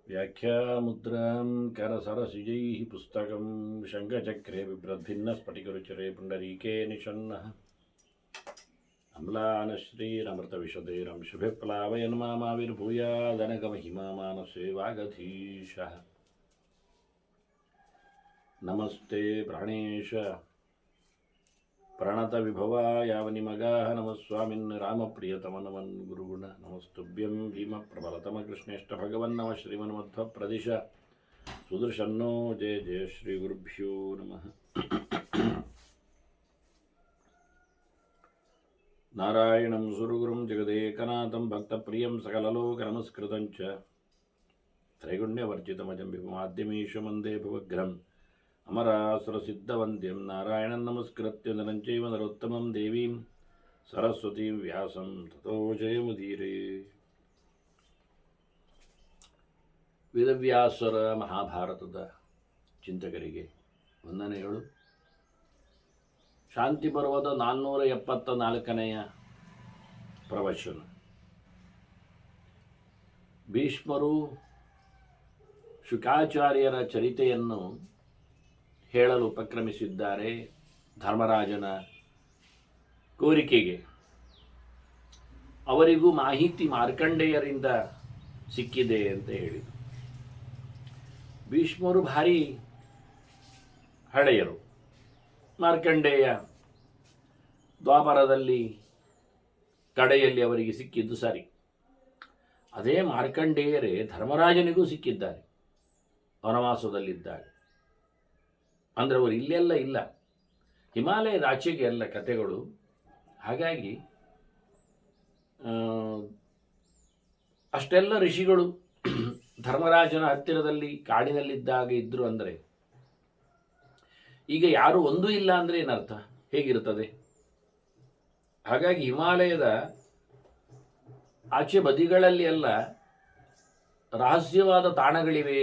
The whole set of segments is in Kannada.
व्याख्यामुद्रां करसरसिजैः पुस्तकं शङ्खचक्रे बिभ्रद्भिन्नस्फटिकरुचिरे पुण्डरीके निषण्णः अम्लानश्रीरमृतविशदैरंशुभिः प्लावयन् मामाविर्भूयादनगमहिमा मानसे वागधीशः। नमस्ते प्राणेश प्रणतविभवा यावनिमगाः नमः स्वामिन् रामप्रियतमनमन् गुरुगुण नमस्तुभ्यं भीमप्रबलतमकृष्णेष्ट भगवन् नमः श्रीमन्मध्वप्रदिश सुदर्शन्नो जय जय श्रीगुरुभ्यो नमः। नारायणं सुरगुरुं जगदेकनाथं भक्तप्रियं सकललोकनमस्कृतं च त्रैगुण्यवर्जितमजं विभुमाद्यमीशं वन्दे भवग्रहम् अमरासुरसिद्धवन्द्यं नारायणं नमस्कृत्य नरं चैव नरोत्तमं देवीं सरस्वतीं व्यासं ततो जयमुदीरे। ವೇದವ್ಯಾಸರ ಮಹಾಭಾರತದ ಚಿಂತಕರಿಗೆ ವಂದನೆಗಳು. ಶಾಂತಿ ಪರ್ವದ 474ನೆಯ ಪ್ರವಚನ. ಭೀಷ್ಮರು ಶುಕಾಚಾರ್ಯರ ಚರಿತೆಯನ್ನು ಹೇಳಲು ಉಪಕ್ರಮಿಸಿದ್ದಾರೆ. ಧರ್ಮರಾಜನ ಕೋರಿಕೆಗೆ ಅವರಿಗೂ ಮಾಹಿತಿ ಮಾರ್ಕಂಡೇಯರಿಂದ ಸಿಕ್ಕಿದೆ ಅಂತ ಹೇಳಿದರು. ಭೀಷ್ಮರು ಭಾರಿ ಹಳೆಯರು. ಮಾರ್ಕಂಡೇಯ ದ್ವಾಪರದಲ್ಲಿ ಕಡೆಯಲ್ಲಿ ಅವರಿಗೆ ಸಿಕ್ಕಿದ್ದು ಸರಿ. ಅದೇ ಮಾರ್ಕಂಡೇಯರೇ ಧರ್ಮರಾಜನಿಗೂ ಸಿಕ್ಕಿದ್ದಾರೆ ವನವಾಸದಲ್ಲಿದ್ದಾಗ. ಅಂದರೆ ಅವರು ಇಲ್ಲೆಲ್ಲ ಇಲ್ಲ, ಹಿಮಾಲಯದ ಆಚೆಗೆ ಎಲ್ಲ ಕಥೆಗಳು. ಹಾಗಾಗಿ ಅಷ್ಟೆಲ್ಲ ಋಷಿಗಳು ಧರ್ಮರಾಜನ ಹತ್ತಿರದಲ್ಲಿ ಕಾಡಿನಲ್ಲಿದ್ದಾಗ ಇದ್ದರು ಅಂದರೆ ಈಗ ಯಾರು ಒಂದೂ ಇಲ್ಲ ಅಂದರೆ ಏನರ್ಥ, ಹೇಗಿರ್ತದೆ? ಹಾಗಾಗಿ ಹಿಮಾಲಯದ ಆಚೆ ಬದಿಗಳಲ್ಲಿ ಎಲ್ಲ ರಹಸ್ಯವಾದ ತಾಣಗಳಿವೆ,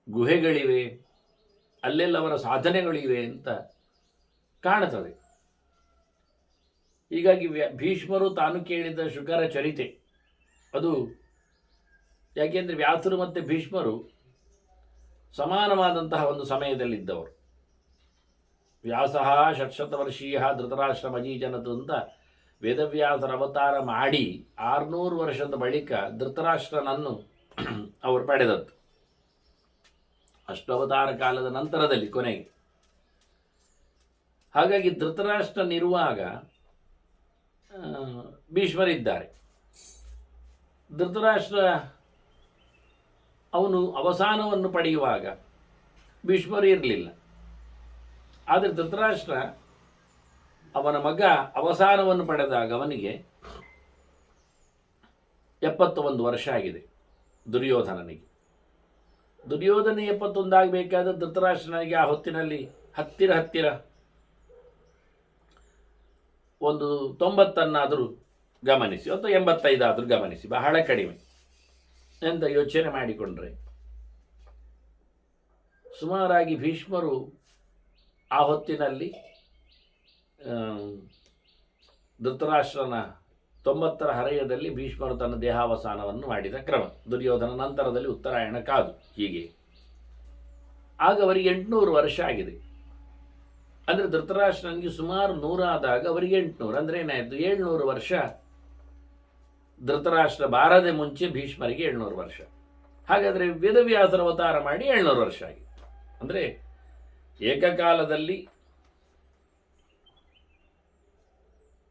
ಗುಹೆಗಳಿವೆ, ಅಲ್ಲೆಲ್ಲ ಅವರ ಸಾಧನೆಗಳಿವೆ ಅಂತ ಕಾಣುತ್ತದೆ. ಹೀಗಾಗಿ ಭೀಷ್ಮರು ತಾನು ಕೇಳಿದ ಶುಕರ ಚರಿತೆ ಅದು, ಯಾಕೆಂದರೆ ವ್ಯಾಸರು ಮತ್ತು ಭೀಷ್ಮರು ಸಮಾನವಾದಂತಹ ಒಂದು ಸಮಯದಲ್ಲಿದ್ದವರು. ವ್ಯಾಸ ಷಟ್ಶತವರ್ಷೀಯ ಧೃತರಾಷ್ಟ್ರಮಜೀಜನತು ಅಂತ ವೇದವ್ಯಾಸರ ಅವತಾರ ಮಾಡಿ 600 ವರ್ಷದ ಬಳಿಕ ಧೃತರಾಷ್ಟ್ರನನ್ನು ಅವರು ಪಡೆದದ್ದು. ಅಷ್ಟಾವತಾರ ಕಾಲದ ನಂತರದಲ್ಲಿ ಕೊನೆಗೆ. ಹಾಗಾಗಿ ಧೃತರಾಷ್ಟ್ರನಿರುವಾಗ ಭೀಷ್ಮರಿದ್ದಾರೆ. ಧೃತರಾಷ್ಟ್ರ ಅವನು ಅವಸಾನವನ್ನು ಪಡೆಯುವಾಗ ಭೀಷ್ಮರು ಇರಲಿಲ್ಲ. ಆದರೆ ಧೃತರಾಷ್ಟ್ರ ಅವನ ಮಗ ಅವಸಾನವನ್ನು ಪಡೆದಾಗ ಅವನಿಗೆ 71 ವರ್ಷ ಆಗಿದೆ. ದುರ್ಯೋಧನನಿಗೆ 71 ಆಗಬೇಕಾದ ಧೃತರಾಷ್ಟ್ರನಿಗೆ ಆ ಹೊತ್ತಿನಲ್ಲಿ ಹತ್ತಿರ ಒಂದು 90 ಗಮನಿಸಿ, ಅಥವಾ 85 ಗಮನಿಸಿ, ಬಹಳ ಕಡಿಮೆ ಅಂತ ಯೋಚನೆ ಮಾಡಿಕೊಂಡ್ರೆ ಸುಮಾರಾಗಿ ಭೀಷ್ಮರು ಆ ಹೊತ್ತಿನಲ್ಲಿ ಧೃತರಾಷ್ಟ್ರನ 90ರ ಹರೆಯದಲ್ಲಿ ಭೀಷ್ಮರು ತನ್ನ ದೇಹಾವಸಾನವನ್ನು ಮಾಡಿದ ಕ್ರಮ. ದುರ್ಯೋಧನ ನಂತರದಲ್ಲಿ ಉತ್ತರಾಯಣ ಕಾದು. ಹೀಗೆ ಆಗ ಅವರಿಗೆ 800 ವರ್ಷ ಆಗಿದೆ. ಅಂದರೆ ಧೃತರಾಷ್ಟ್ರನಿಗೆ ಸುಮಾರು 100 ಆದಾಗ ಅವರಿಗೆ 800, ಅಂದರೆ ಏನಾಯಿತು? 700 ವರ್ಷ. ಧೃತರಾಷ್ಟ್ರ ಬಾರದೆ ಮುಂಚೆ ಭೀಷ್ಮರಿಗೆ 700 ವರ್ಷ. ಹಾಗಾದರೆ ವೇದವ್ಯಾಸರ ಅವತಾರ ಮಾಡಿ 700 ವರ್ಷ ಆಗಿದೆ. ಅಂದರೆ ಏಕಕಾಲದಲ್ಲಿ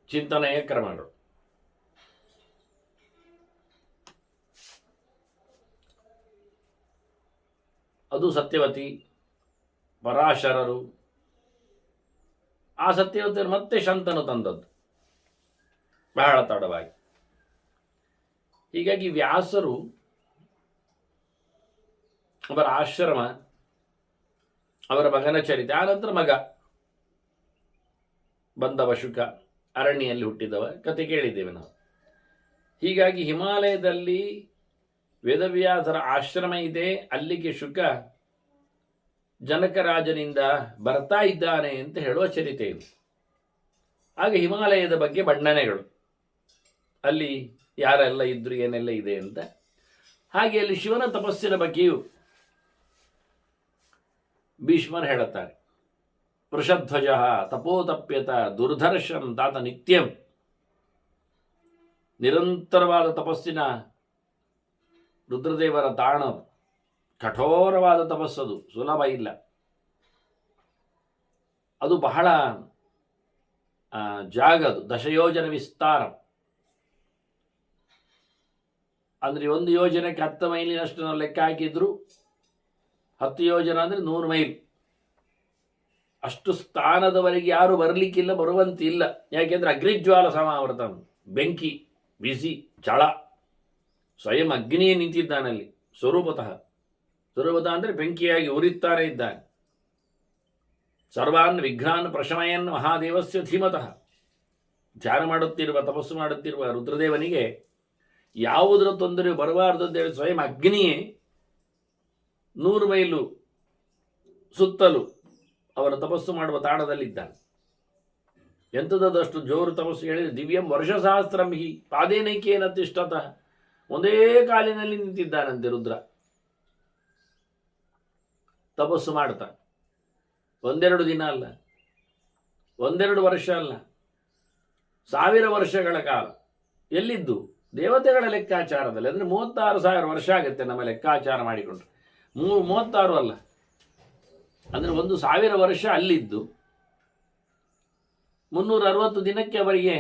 ಚಿಂತನೆಯ ಕ್ರಮಗಳು. ಅದು ಸತ್ಯವತಿ, ಪರಾಶರರು, ಆ ಸತ್ಯವತಿಯರು ಮತ್ತೆ ಶಂತನು ತಂದದ್ದು ಬಹಳ ತಡವಾಗಿ. ಹೀಗಾಗಿ ವ್ಯಾಸರು ಅವರ ಆಶ್ರಮ, ಅವರ ಮಗನ ಚರಿತೆ, ಆನಂತರ ಮಗ ಬಂದವ ಶುಕ, ಅರಣ್ಯಲ್ಲಿ ಹುಟ್ಟಿದವ ಕತೆ ಕೇಳಿದ್ದೇವೆ ನಾವು. ಹೀಗಾಗಿ ಹಿಮಾಲಯದಲ್ಲಿ ವೇದವ್ಯಾಸರ ಆಶ್ರಮ ಇದೆ, ಅಲ್ಲಿಗೆ ಶುಕ ಜನಕರಾಜನಿಂದ ಬರ್ತಾ ಇದ್ದಾನೆ ಅಂತ ಹೇಳುವ ಚರಿತೆ ಇದು. ಹಾಗೆ ಹಿಮಾಲಯದ ಬಗ್ಗೆ ಬಣ್ಣನೆಗಳು, ಅಲ್ಲಿ ಯಾರೆಲ್ಲ ಇದ್ರು, ಏನೆಲ್ಲ ಇದೆ ಅಂತ. ಹಾಗೆ ಅಲ್ಲಿ ಶಿವನ ತಪಸ್ಸಿನ ಬಗ್ಗೆಯೂ ಭೀಷ್ಮರು ಹೇಳುತ್ತಾರೆ. ವೃಷಧ್ವಜ ತಪೋತಪ್ಯತ ದುರ್ಧರ್ಷಂ ತಾತ ನಿತ್ಯಂ. ನಿರಂತರವಾದ ತಪಸ್ಸಿನ ರುದ್ರದೇವರ ತಾಣ, ಕಠೋರವಾದ ತಪಸ್ಸದು, ಸುಲಭ ಇಲ್ಲ. ಅದು ಬಹಳ ಜಾಗದು, ದಶಯೋಜನ ವಿಸ್ತಾರ. ಅಂದರೆ ಒಂದು ಯೋಜನೆಗೆ 10 ಮೈಲಿನಷ್ಟು ನಾವು ಲೆಕ್ಕ ಹಾಕಿದ್ರು 10 ಯೋಜನ ಅಂದರೆ 100 ಮೈಲ್. ಅಷ್ಟು ಸ್ಥಾನದವರೆಗೆ ಯಾರು ಬರಲಿಕ್ಕಿಲ್ಲ, ಬರುವಂತಿಲ್ಲ. ಯಾಕೆಂದರೆ ಅಗ್ನಿಜ್ವಾಲ ಸಮಾವೃತ, ಬೆಂಕಿ, ಬಿಸಿ, ಝಳ, ಸ್ವಯಂ ಅಗ್ನಿಯೇ ನಿಂತಿದ್ದಾನಲ್ಲಿ ಸ್ವರೂಪತಃ. ಸ್ವರೂಪತಃ ಅಂದರೆ ಬೆಂಕಿಯಾಗಿ ಉರಿತಾನೆ ಇದ್ದಾನೆ. ಸರ್ವಾನ್ ವಿಘ್ನಾನ್ ಪ್ರಶಮಯನ್ ಮಹಾದೇವಸ್ಯ ಧೀಮತಃ. ಧ್ಯಾನ ಮಾಡುತ್ತಿರುವ, ತಪಸ್ಸು ಮಾಡುತ್ತಿರುವ ರುದ್ರದೇವನಿಗೆ ಯಾವುದರ ತೊಂದರೆ ಬರಬಾರದಂತೇಳಿ ಸ್ವಯಂ ಅಗ್ನಿಯೇ 100 ಮೈಲು ಸುತ್ತಲೂ ಅವರ ತಪಸ್ಸು ಮಾಡುವ ತಾಣದಲ್ಲಿದ್ದಾನೆ. ಎಂಥದಷ್ಟು ಜೋರು ತಪಸ್ಸು ಹೇಳಿದರೆ, ದಿವ್ಯಂ ವರ್ಷಸಹಸ್ರಂ ಹಿ ಪಾದೇನೈಕೇನ ತಿಷ್ಠತಃ. ಒಂದೇ ಕಾಲಿನಲ್ಲಿ ನಿಂತಿದ್ದಾನಂತೆ ರುದ್ರ, ತಪಸ್ಸು ಮಾಡ್ತಾ. 1-2 ದಿನ ಅಲ್ಲ, 1-2 ವರ್ಷ ಅಲ್ಲ, 1000 ವರ್ಷಗಳ ಕಾಲ. ಎಲ್ಲಿದ್ದು? ದೇವತೆಗಳ ಲೆಕ್ಕಾಚಾರದಲ್ಲಿ. ಅಂದರೆ 36,000 ವರ್ಷ ಆಗುತ್ತೆ ನಮ್ಮ ಲೆಕ್ಕಾಚಾರ ಮಾಡಿಕೊಂಡ್ರೆ. 36 ಅಲ್ಲ, ಅಂದರೆ 1,000 ವರ್ಷ ಅಲ್ಲಿದ್ದು 360 ದಿನಕ್ಕೆ ಅವರಿಗೆ,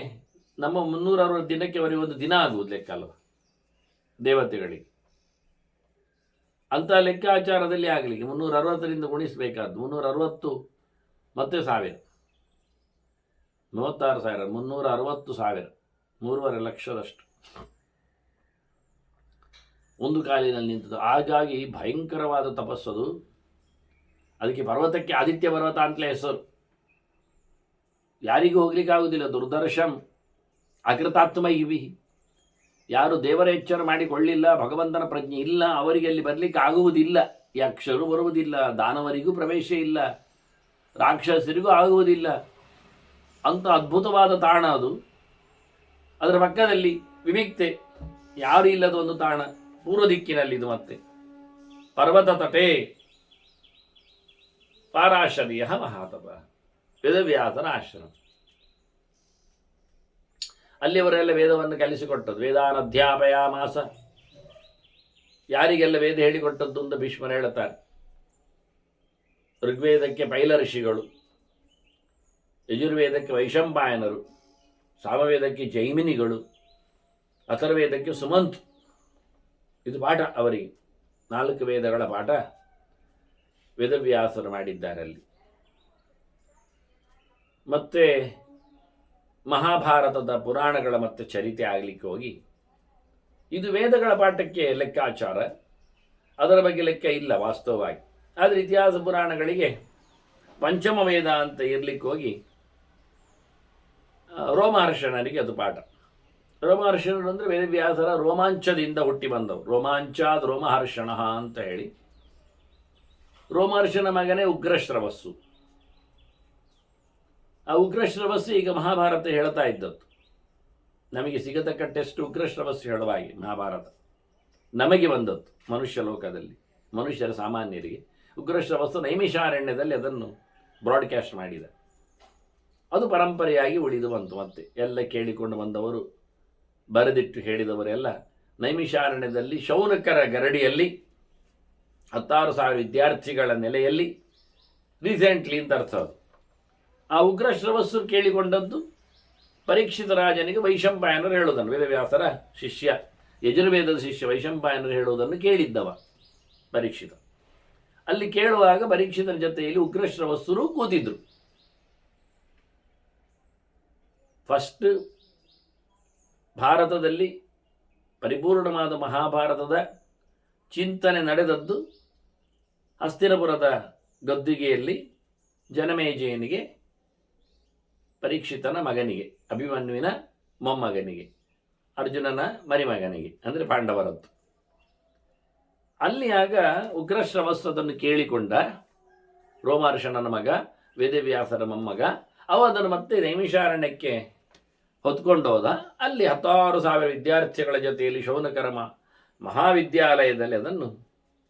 ನಮ್ಮ 360 ದಿನಕ್ಕೆ ಅವರಿಗೆ ಒಂದು ದಿನ ಆಗುವುದು ಲೆಕ್ಕ ಅಲ್ವ ದೇವತೆಗಳಿಗೆ. ಅಂಥ ಲೆಕ್ಕಾಚಾರದಲ್ಲಿ ಆಗಲಿಕ್ಕೆ 360ರಿಂದ ಗುಣಿಸಬೇಕಾದ್ದು. 360 ಮತ್ತೆ 1000, 36,000, 360,000, 3.5 ಲಕ್ಷದಷ್ಟು ಒಂದು ಕಾಲಿನಲ್ಲಿ ನಿಂತದ್ದು. ಹಾಗಾಗಿ ಭಯಂಕರವಾದ ತಪಸ್ಸದು. ಅದಕ್ಕೆ ಪರ್ವತಕ್ಕೆ ಆದಿತ್ಯ ಪರ್ವತ ಅಂತಲೇ ಹೆಸರು. ಯಾರಿಗೂ ಹೋಗ್ಲಿಕ್ಕೆ ಆಗುವುದಿಲ್ಲ. ದುರ್ದರ್ಶಂ ಅಕೃತಾತ್ಮೈವಿ. ಯಾರು ದೇವರ ಎಚ್ಚರ ಮಾಡಿಕೊಳ್ಳಿಲ್ಲ, ಭಗವಂತನ ಪ್ರಜ್ಞೆ ಇಲ್ಲ, ಅವರಿಗೆ ಅಲ್ಲಿ ಬರಲಿಕ್ಕೆ ಆಗುವುದಿಲ್ಲ. ಯಕ್ಷರು ಬರುವುದಿಲ್ಲ, ದಾನವರಿಗೂ ಪ್ರವೇಶ ಇಲ್ಲ, ರಾಕ್ಷಸರಿಗೂ ಆಗುವುದಿಲ್ಲ. ಅಂಥ ಅದ್ಭುತವಾದ ತಾಣ ಅದು. ಅದರ ಪಕ್ಕದಲ್ಲಿ ವಿವಿಕ್ತೆ, ಯಾರು ಇಲ್ಲದ ಒಂದು ತಾಣ ಪೂರ್ವ ದಿಕ್ಕಿನಲ್ಲಿದು. ಮತ್ತೆ ಪರ್ವತ ತಟೇ ಪಾರಾಶರ್ಯ ಮಹಾತಪ, ವೇದವ್ಯಾಸನ ಆಶ್ರಮ. ಅಲ್ಲಿ ಅವರೆಲ್ಲ ವೇದವನ್ನು ಕಲಿಸಿಕೊಟ್ಟದ್ದು. ವೇದಾನಧ್ಯಾಪಯ ಮಾಸ. ಯಾರಿಗೆಲ್ಲ ವೇದ ಹೇಳಿಕೊಟ್ಟದ್ದು ಅಂತ ಭೀಷ್ಮರು ಹೇಳುತ್ತಾರೆ. ಋಗ್ವೇದಕ್ಕೆ ಪೈಲ ಋಷಿಗಳು, ಯಜುರ್ವೇದಕ್ಕೆ ವೈಶಂಪಾಯನರು, ಸಾಮವೇದಕ್ಕೆ ಜೈಮಿನಿಗಳು, ಅಥರ್ವೇದಕ್ಕೆ ಸುಮಂತ್. ಇದು ಪಾಠ ಅವರಿಗೆ. 4 ವೇದಗಳ ಪಾಠ ವೇದವ್ಯಾಸರು ಮಾಡಿದ್ದಾರೆ ಅಲ್ಲಿ. ಮತ್ತೆ ಮಹಾಭಾರತದ ಪುರಾಣಗಳ ಮತ್ತೆ ಚರಿತೆ ಆಗಲಿಕ್ಕೆ ಹೋಗಿ, ಇದು ವೇದಗಳ ಪಾಠಕ್ಕೆ ಲೆಕ್ಕಾಚಾರ, ಅದರ ಬಗ್ಗೆ ಲೆಕ್ಕ ಇಲ್ಲ ವಾಸ್ತವವಾಗಿ. ಆದರೆ ಇತಿಹಾಸ ಪುರಾಣಗಳಿಗೆ ಪಂಚಮ ವೇದ ಅಂತ ಇರಲಿಕ್ಕೆ ಹೋಗಿ ರೋಮಹರ್ಷಣನಿಗೆ ಅದು ಪಾಠ. ರೋಮಹರ್ಷಣರು ಅಂದರೆ ವೇದವ್ಯಾಸರ ರೋಮಾಂಚದಿಂದ ಹುಟ್ಟಿ ಬಂದವು. ರೋಮಾಂಚಾದ್ ರೋಮಹರ್ಷಣ ಅಂತ ಹೇಳಿ. ರೋಮಹರ್ಷನ ಮಗನೇ ಉಗ್ರಶ್ರವಸ್ಸು. ಆ ಉಗ್ರಶ್ರವಸ್ಸು ಈಗ ಮಹಾಭಾರತ ಹೇಳ್ತಾ ಇದ್ದದ್ದು. ನಮಗೆ ಸಿಗತಕ್ಕ ಟೆಸ್ಟ್ ಉಗ್ರಶ್ರವಸ್ಸು ಹೇಳುವಾಗಿ ಮಹಾಭಾರತ ನಮಗೆ ಬಂದದ್ದು. ಮನುಷ್ಯ ಲೋಕದಲ್ಲಿ, ಮನುಷ್ಯರ ಸಾಮಾನ್ಯರಿಗೆ ಉಗ್ರಶ್ರವಸ್ಸು ನೈಮಿಷಾರಣ್ಯದಲ್ಲಿ ಅದನ್ನು ಬ್ರಾಡ್ಕಾಸ್ಟ್ ಮಾಡಿದ. ಅದು ಪರಂಪರೆಯಾಗಿ ಉಳಿದು ಬಂತು. ಮತ್ತೆ ಎಲ್ಲ ಕೇಳಿಕೊಂಡು ಬಂದವರು, ಬರೆದಿಟ್ಟು ಹೇಳಿದವರೆಲ್ಲ ನೈಮಿಷಾರಣ್ಯದಲ್ಲಿ ಶೌನಕರ ಗರಡಿಯಲ್ಲಿ 16,000 ವಿದ್ಯಾರ್ಥಿಗಳ ನೆಲೆಯಲ್ಲಿ ರೀಸೆಂಟ್ಲಿ ಅಂತ ಅರ್ಥ. ಅದು ಆ ಉಗ್ರಶ್ರವಸ್ಸು ಕೇಳಿಕೊಂಡದ್ದು ಪರೀಕ್ಷಿತ ರಾಜನಿಗೆ ವೈಶಂಪಾಯನರು ಹೇಳುವುದನ್ನು, ವೇದವ್ಯಾಸರ ಶಿಷ್ಯ, ಯಜುರ್ವೇದದ ಶಿಷ್ಯ ವೈಶಂಪಾಯನರು ಹೇಳುವುದನ್ನು ಕೇಳಿದ್ದವ ಪರೀಕ್ಷಿತ. ಅಲ್ಲಿ ಕೇಳುವಾಗ ಪರೀಕ್ಷಿತನ ಜೊತೆಯಲ್ಲಿ ಉಗ್ರಶ್ರವಸ್ಸರು ಕೂತಿದ್ರು. ಫಸ್ಟ್ ಭಾರತದಲ್ಲಿ ಪರಿಪೂರ್ಣವಾದ ಮಹಾಭಾರತದ ಚಿಂತನೆ ನಡೆದದ್ದು ಹಸ್ತಿನಪುರದ ಗದ್ದುಗೆಯಲ್ಲಿ ಜನಮೇಜಯನಿಗೆ, ಪರೀಕ್ಷಿತನ ಮಗನಿಗೆ, ಅಭಿಮನ್ಯುವಿನ ಮೊಮ್ಮಗನಿಗೆ, ಅರ್ಜುನನ ಮರಿಮಗನಿಗೆ, ಅಂದರೆ ಪಾಂಡವರದ್ದು. ಅಲ್ಲಿ ಆಗ ಉಗ್ರಶ್ರವಸ್ಸು ಅದನ್ನು ಕೇಳಿಕೊಂಡ. ರೋಮಹರ್ಷಣನ ಮಗ, ವೇದವ್ಯಾಸರ ಮೊಮ್ಮಗ. ಅವ ಅದನ್ನು ಮತ್ತೆ ನೈಮಿಷಾರಣ್ಯಕ್ಕೆ ಹೊತ್ಕೊಂಡು ಹೋದ. ಅಲ್ಲಿ 16,000 ವಿದ್ಯಾರ್ಥಿಗಳ ಜೊತೆಯಲ್ಲಿ ಶೌನಕರ ಮಹಾವಿದ್ಯಾಲಯದಲ್ಲಿ ಅದನ್ನು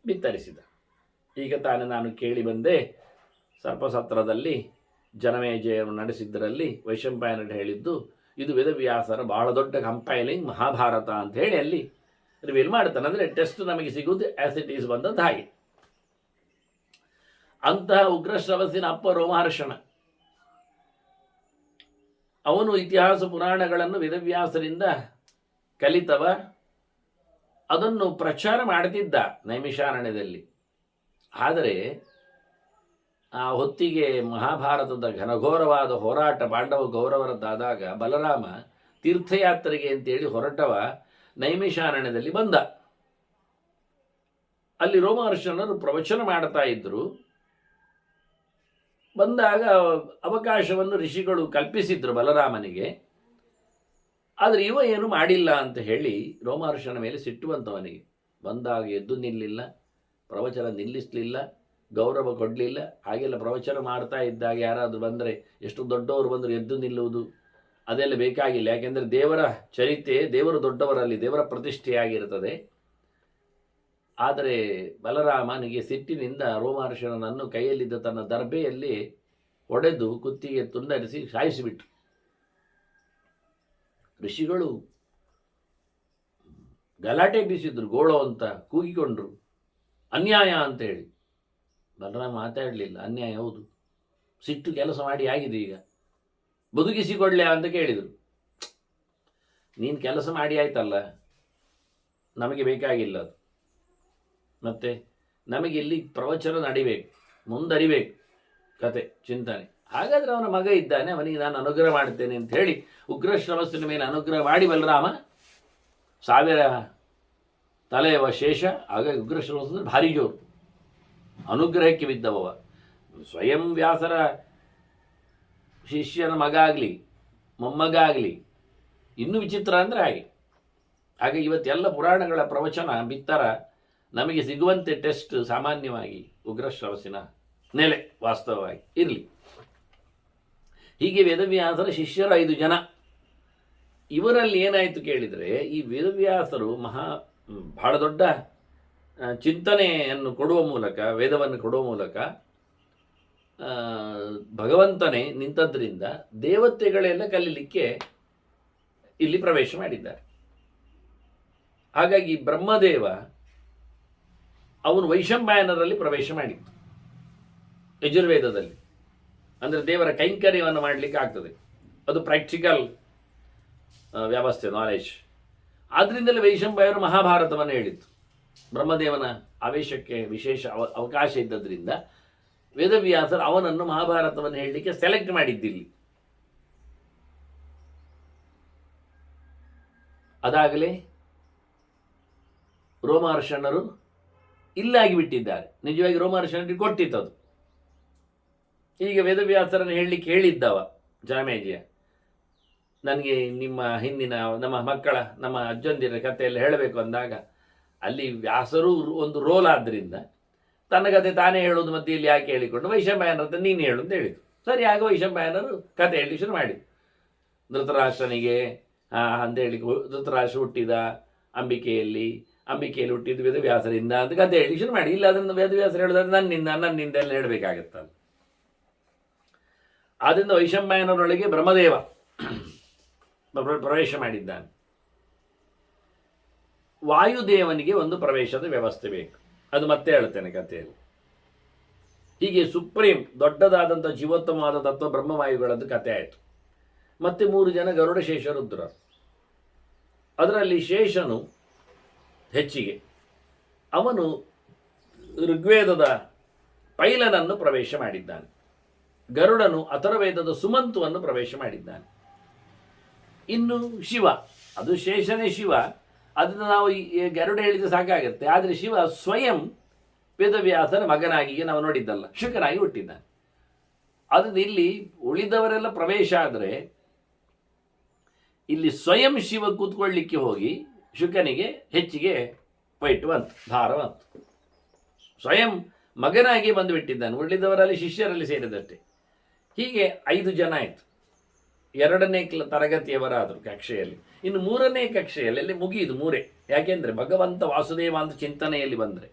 ಬಿತ್ತರಿಸಿದ. ಈಗ ತಾನೇ ನಾನು ಕೇಳಿ ಬಂದೆ, ಸರ್ಪಸತ್ರದಲ್ಲಿ ಜನಮೇಜಯವನ್ನು ನಡೆಸಿದ್ದರಲ್ಲಿ ವೈಶಂಪಾಯನರು ಹೇಳಿದ್ದು ಇದು ವೇದವ್ಯಾಸರ ಬಹಳ ದೊಡ್ಡ ಕಂಪೈಲಿಂಗ್ ಮಹಾಭಾರತ ಅಂತ ಹೇಳಿ ಅಲ್ಲಿ ರಿವೀಲ್ ಮಾಡ್ತಾನೆ. ಅಂದರೆ ಟೆಸ್ಟ್ ನಮಗೆ ಸಿಗುವುದು ಆಸ್ ಇಟ್ ಈಸ್ ಬಂದದ್ದು ಹಾಗೆ. ಅಂತಹ ಉಗ್ರಶ್ರವಸ್ಸಿನ ಅಪ್ಪ ರೋಮಹರ್ಷಣ, ಅವನು ಇತಿಹಾಸ ಪುರಾಣಗಳನ್ನು ವೇದವ್ಯಾಸರಿಂದ ಕಲಿತವ, ಅದನ್ನು ಪ್ರಚಾರ ಮಾಡ್ತಿದ್ದ ನೈಮಿಷಾರಣ್ಯದಲ್ಲಿ. ಆದರೆ ಆ ಹೊತ್ತಿಗೆ ಮಹಾಭಾರತದ ಘನಘೋರವಾದ ಹೋರಾಟ ಪಾಂಡವ ಗೌರವರದ್ದಾದಾಗ ಬಲರಾಮ ತೀರ್ಥಯಾತ್ರೆಗೆ ಅಂತೇಳಿ ಹೊರಟವ ನೈಮಿಷಾರಣ್ಯದಲ್ಲಿ ಬಂದ. ಅಲ್ಲಿ ರೋಮಹರ್ಷಣರು ಪ್ರವಚನ ಮಾಡ್ತಾ ಇದ್ರು. ಬಂದಾಗ ಅವಕಾಶವನ್ನು ಋಷಿಗಳು ಕಲ್ಪಿಸಿದ್ರು ಬಲರಾಮನಿಗೆ. ಆದರೆ ಇವ ಏನು ಮಾಡಿಲ್ಲ ಅಂತ ಹೇಳಿ ರೋಮಹರ್ಷನ ಮೇಲೆ ಸಿಟ್ಟುವಂತವನಿಗೆ. ಬಂದಾಗ ಎದ್ದು ನಿಲ್ಲಿಲ್ಲ, ಪ್ರವಚನ ನಿಲ್ಲಿಸಲಿಲ್ಲ, ಗೌರವ ಕೊಡಲಿಲ್ಲ. ಹಾಗೆಲ್ಲ ಪ್ರವಚನ ಮಾಡ್ತಾ ಇದ್ದಾಗ ಯಾರಾದರೂ ಬಂದರೆ, ಎಷ್ಟು ದೊಡ್ಡವರು ಬಂದರೂ ಎದ್ದು ನಿಲ್ಲುವುದು ಅದೆಲ್ಲ ಬೇಕಾಗಿಲ್ಲ. ಯಾಕೆಂದರೆ ದೇವರ ಚರಿತೆ, ದೇವರು ದೊಡ್ಡವರಲ್ಲಿ ದೇವರ ಪ್ರತಿಷ್ಠೆಯಾಗಿರುತ್ತದೆ. ಆದರೆ ಬಲರಾಮನಿಗೆ ಸಿಟ್ಟಿನಿಂದ ರೋಮಹರ್ಷನನ್ನು ಕೈಯಲ್ಲಿದ್ದ ತನ್ನ ದರ್ಬೆಯಲ್ಲಿ ಹೊಡೆದು ಕುತ್ತಿಗೆ ತುಂಡರಿಸಿ ಸಾಯಿಸಿಬಿಟ್ರು. ಋಷಿಗಳು ಗಲಾಟೆ ಬೀಸಿದ್ರು, ಗೋಳೋ ಅಂತ ಕೂಗಿಕೊಂಡ್ರು, ಅನ್ಯಾಯ ಅಂತ ಹೇಳಿ. ಬಲರಾಮ ಮಾತಾಡಲಿಲ್ಲ. ಅನ್ಯಾಯ ಹೌದು, ಸಿಟ್ಟು ಕೆಲಸ ಮಾಡಿ ಆಗಿದೆ, ಈಗ ಬದುಕಿಸಿಕೊಳ್ಳೆ ಅಂತ ಕೇಳಿದರು. ನೀನು ಕೆಲಸ ಮಾಡಿ ಆಯ್ತಲ್ಲ, ನಮಗೆ ಬೇಕಾಗಿಲ್ಲ ಅದು. ಮತ್ತು ನಮಗೆ ಇಲ್ಲಿ ಪ್ರವಚನ ನಡಿಬೇಕು, ಮುಂದರಿಬೇಕು ಕತೆ ಚಿಂತನೆ. ಹಾಗಾದರೆ ಅವನ ಮಗ ಇದ್ದಾನೆ, ಅವನಿಗೆ ನಾನು ಅನುಗ್ರಹ ಮಾಡ್ತೇನೆ ಅಂತ ಹೇಳಿ ಉಗ್ರಶ್ರವಸ್ಸಿನ ಮೇಲೆ ಅನುಗ್ರಹ ಮಾಡಿ ಬಲರಾಮ 1000 ತಲೆಯವ ಶೇಷ. ಹಾಗಾಗಿ ಉಗ್ರಶ್ರವಸ್ಸು ಭಾರಿ ಜೋರು, ಅನುಗ್ರಹಕ್ಕೆ ಬಿದ್ದವವ. ಸ್ವಯಂ ವ್ಯಾಸರ ಶಿಷ್ಯನ ಮಗ ಆಗಲಿ ಮೊಮ್ಮಗ ಆಗಲಿ ಇನ್ನೂ ವಿಚಿತ್ರ ಅಂದರೆ ಹಾಗೆ. ಹಾಗೆ ಇವತ್ತೆಲ್ಲ ಪುರಾಣಗಳ ಪ್ರವಚನ ಬಿತ್ತರ ನಮಗೆ ಸಿಗುವಂತೆ ಟೆಸ್ಟ್ ಸಾಮಾನ್ಯವಾಗಿ ಉಗ್ರಶ್ರವಸ್ಸಿನ ನೆಲೆ ವಾಸ್ತವವಾಗಿ ಇರಲಿ. ಹೀಗೆ ವೇದವ್ಯಾಸರ ಶಿಷ್ಯರು 5 ಜನ. ಇವರಲ್ಲಿ ಏನಾಯಿತು ಕೇಳಿದರೆ, ಈ ವೇದವ್ಯಾಸರು ಬಹಳ ದೊಡ್ಡ ಚಿಂತನೆಯನ್ನು ಕೊಡುವ ಮೂಲಕ, ವೇದವನ್ನು ಕೊಡುವ ಮೂಲಕ ಭಗವಂತನೇ ನಿಂತದ್ರಿಂದ ದೇವತೆಗಳೆಲ್ಲ ಕಲೀಲಿಕ್ಕೆ ಇಲ್ಲಿ ಪ್ರವೇಶ ಮಾಡಿದ್ದಾರೆ. ಹಾಗಾಗಿ ಬ್ರಹ್ಮದೇವ ಅವನು ವೈಶಂಪಾಯನರಲ್ಲಿ ಪ್ರವೇಶ ಮಾಡಿತ್ತು ಯಜುರ್ವೇದದಲ್ಲಿ. ಅಂದರೆ ದೇವರ ಕೈಂಕರ್ಯವನ್ನು ಮಾಡಲಿಕ್ಕೆ ಆಗ್ತದೆ, ಅದು ಪ್ರಾಕ್ಟಿಕಲ್ ವ್ಯವಸ್ಥೆ, ನಾಲೆಜ್. ಆದ್ದರಿಂದಲೇ ವೈಶಂಪಾಯನರು ಮಹಾಭಾರತವನ್ನು ಹೇಳಿತ್ತು. ಬ್ರಹ್ಮದೇವನ ಆವೇಶಕ್ಕೆ ವಿಶೇಷ ಅವಕಾಶ ಇದ್ದದ್ರಿಂದ ವೇದವ್ಯಾಸರು ಅವನನ್ನು ಮಹಾಭಾರತವನ್ನು ಹೇಳಲಿಕ್ಕೆ ಸೆಲೆಕ್ಟ್ ಮಾಡಿದ್ದಿಲ್ಲಿ. ಅದಾಗಲೇ ರೋಮಹರ್ಷಣರು ಇಲ್ಲಾಗಿ ಬಿಟ್ಟಿದ್ದಾರೆ. ನಿಜವಾಗಿ ರೋಮಹರ್ಷಣರಿಗೆ ಕೊಟ್ಟಿತ್ತದು. ಈಗ ವೇದವ್ಯಾಸರನ್ನು ಹೇಳಲಿಕ್ಕೆ ಹೇಳಿದ್ದವ ಜನಮೇಜಯ, ನನಗೆ ನಿಮ್ಮ ಹಿಂದಿನ ನಮ್ಮ ಮಕ್ಕಳ ನಮ್ಮ ಅಜ್ಜಂದಿರ ಕಥೆಯಲ್ಲಿ ಹೇಳಬೇಕು ಅಂದಾಗ ಅಲ್ಲಿ ವ್ಯಾಸರು ಒಂದು ರೋಲ್ ಆದ್ದರಿಂದ ತನ್ನ ಕತೆ ತಾನೇ ಹೇಳೋದು ಮಧ್ಯೆಯಲ್ಲಿ ಯಾಕೆ ಹೇಳಿಕೊಂಡು ವೈಶಂಪಾಯನರ ನೀನು ಹೇಳು ಅಂತ ಹೇಳಿದರು. ಸರಿ, ಆಗ ವೈಶಂಪಾಯನರು ಕತೆ ಹೇಳಿ ಶುರು ಮಾಡಿದ್ರು. ಧೃತರಾಷ್ಟ್ರನಿಗೆ ಅಂತೇಳಿ ಧೃತರಾಷ್ಟ್ರ ಹುಟ್ಟಿದ ಅಂಬಿಕೆಯಲ್ಲಿ ಹುಟ್ಟಿದ್ದು ವೇದವ್ಯಾಸರಿಂದ ಅಂತ ಕತೆ ಹೇಳಿ ಶುರು ಮಾಡಿ. ಇಲ್ಲ ಅದನ್ನು ವೇದವ್ಯಾಸರು ಹೇಳಿದ್ರೆ ನನ್ನಿಂದ ಎಲ್ಲ ಹೇಳಬೇಕಾಗತ್ತಲ್ಲ. ಆದ್ದರಿಂದ ವೈಶಂಪಾಯನರೊಳಗೆ ಬ್ರಹ್ಮದೇವ ಪ್ರವೇಶ ಮಾಡಿದ್ದಾನೆ. ವಾಯುದೇವನಿಗೆ ಒಂದು ಪ್ರವೇಶದ ವ್ಯವಸ್ಥೆ ಬೇಕು, ಅದು ಮತ್ತೆ ಹೇಳ್ತೇನೆ ಕಥೆಯಲ್ಲಿ. ಹೀಗೆ ಸುಪ್ರೀಂ ದೊಡ್ಡದಾದಂಥ ಜೀವೋತ್ತಮವಾದ ತತ್ವ ಬ್ರಹ್ಮವಾಯುಗಳದ್ದು ಕಥೆ ಆಯಿತು. ಮತ್ತೆ 3 ಜನ ಗರುಡ ಶೇಷ ರುದ್ರ. ಅದರಲ್ಲಿ ಶೇಷನು ಹೆಚ್ಚಿಗೆ, ಅವನು ಋಗ್ವೇದದ ಪೈಲನನ್ನು ಪ್ರವೇಶ ಮಾಡಿದ್ದಾನೆ. ಗರುಡನು ಅಥರ್ವವೇದದ ಸುಮಂತುವನ್ನು ಪ್ರವೇಶ ಮಾಡಿದ್ದಾನೆ. ಇನ್ನು ಶಿವ, ಅದು ಶೇಷನೇ ಶಿವ, ಅದನ್ನು ನಾವು ಗರುಡ ಹೇಳಿದ್ರೆ ಸಾಕಾಗುತ್ತೆ. ಆದರೆ ಶಿವ ಸ್ವಯಂ ವೇದವ್ಯಾಸನ ಮಗನಾಗಿ ನಾವು ನೋಡಿದ್ದಲ್ಲ, ಶುಕನಾಗಿ ಹುಟ್ಟಿದ್ದಾನೆ. ಅದನ್ನು ಇಲ್ಲಿ ಉಳಿದವರೆಲ್ಲ ಪ್ರವೇಶ ಆದರೆ ಇಲ್ಲಿ ಸ್ವಯಂ ಶಿವ ಕೂತ್ಕೊಳ್ಳಿಕ್ಕೆ ಹೋಗಿ ಶುಕನಿಗೆ ಹೆಚ್ಚಿಗೆ ಪೈಟು ಬಂತು, ಭಾರ ಬಂತು. ಸ್ವಯಂ ಮಗನಾಗಿ ಬಂದು ಬಿಟ್ಟಿದ್ದಾನೆ, ಉಳಿದವರಲ್ಲಿ ಶಿಷ್ಯರಲ್ಲಿ ಸೇರಿದಷ್ಟೇ. ಹೀಗೆ 5 ಜನ ಆಯಿತು. 2ನೇ ತರಗತಿಯವರಾದರು ಕಕ್ಷೆಯಲ್ಲಿ. ಇನ್ನು 3ನೇ ಕಕ್ಷೆಯಲ್ಲಿ ಅಲ್ಲಿ ಮುಗಿಯುದು 3. ಯಾಕೆಂದರೆ ಭಗವಂತ ವಾಸುದೇವ ಅಂತ ಚಿಂತನೆಯಲ್ಲಿ ಬಂದರೆ,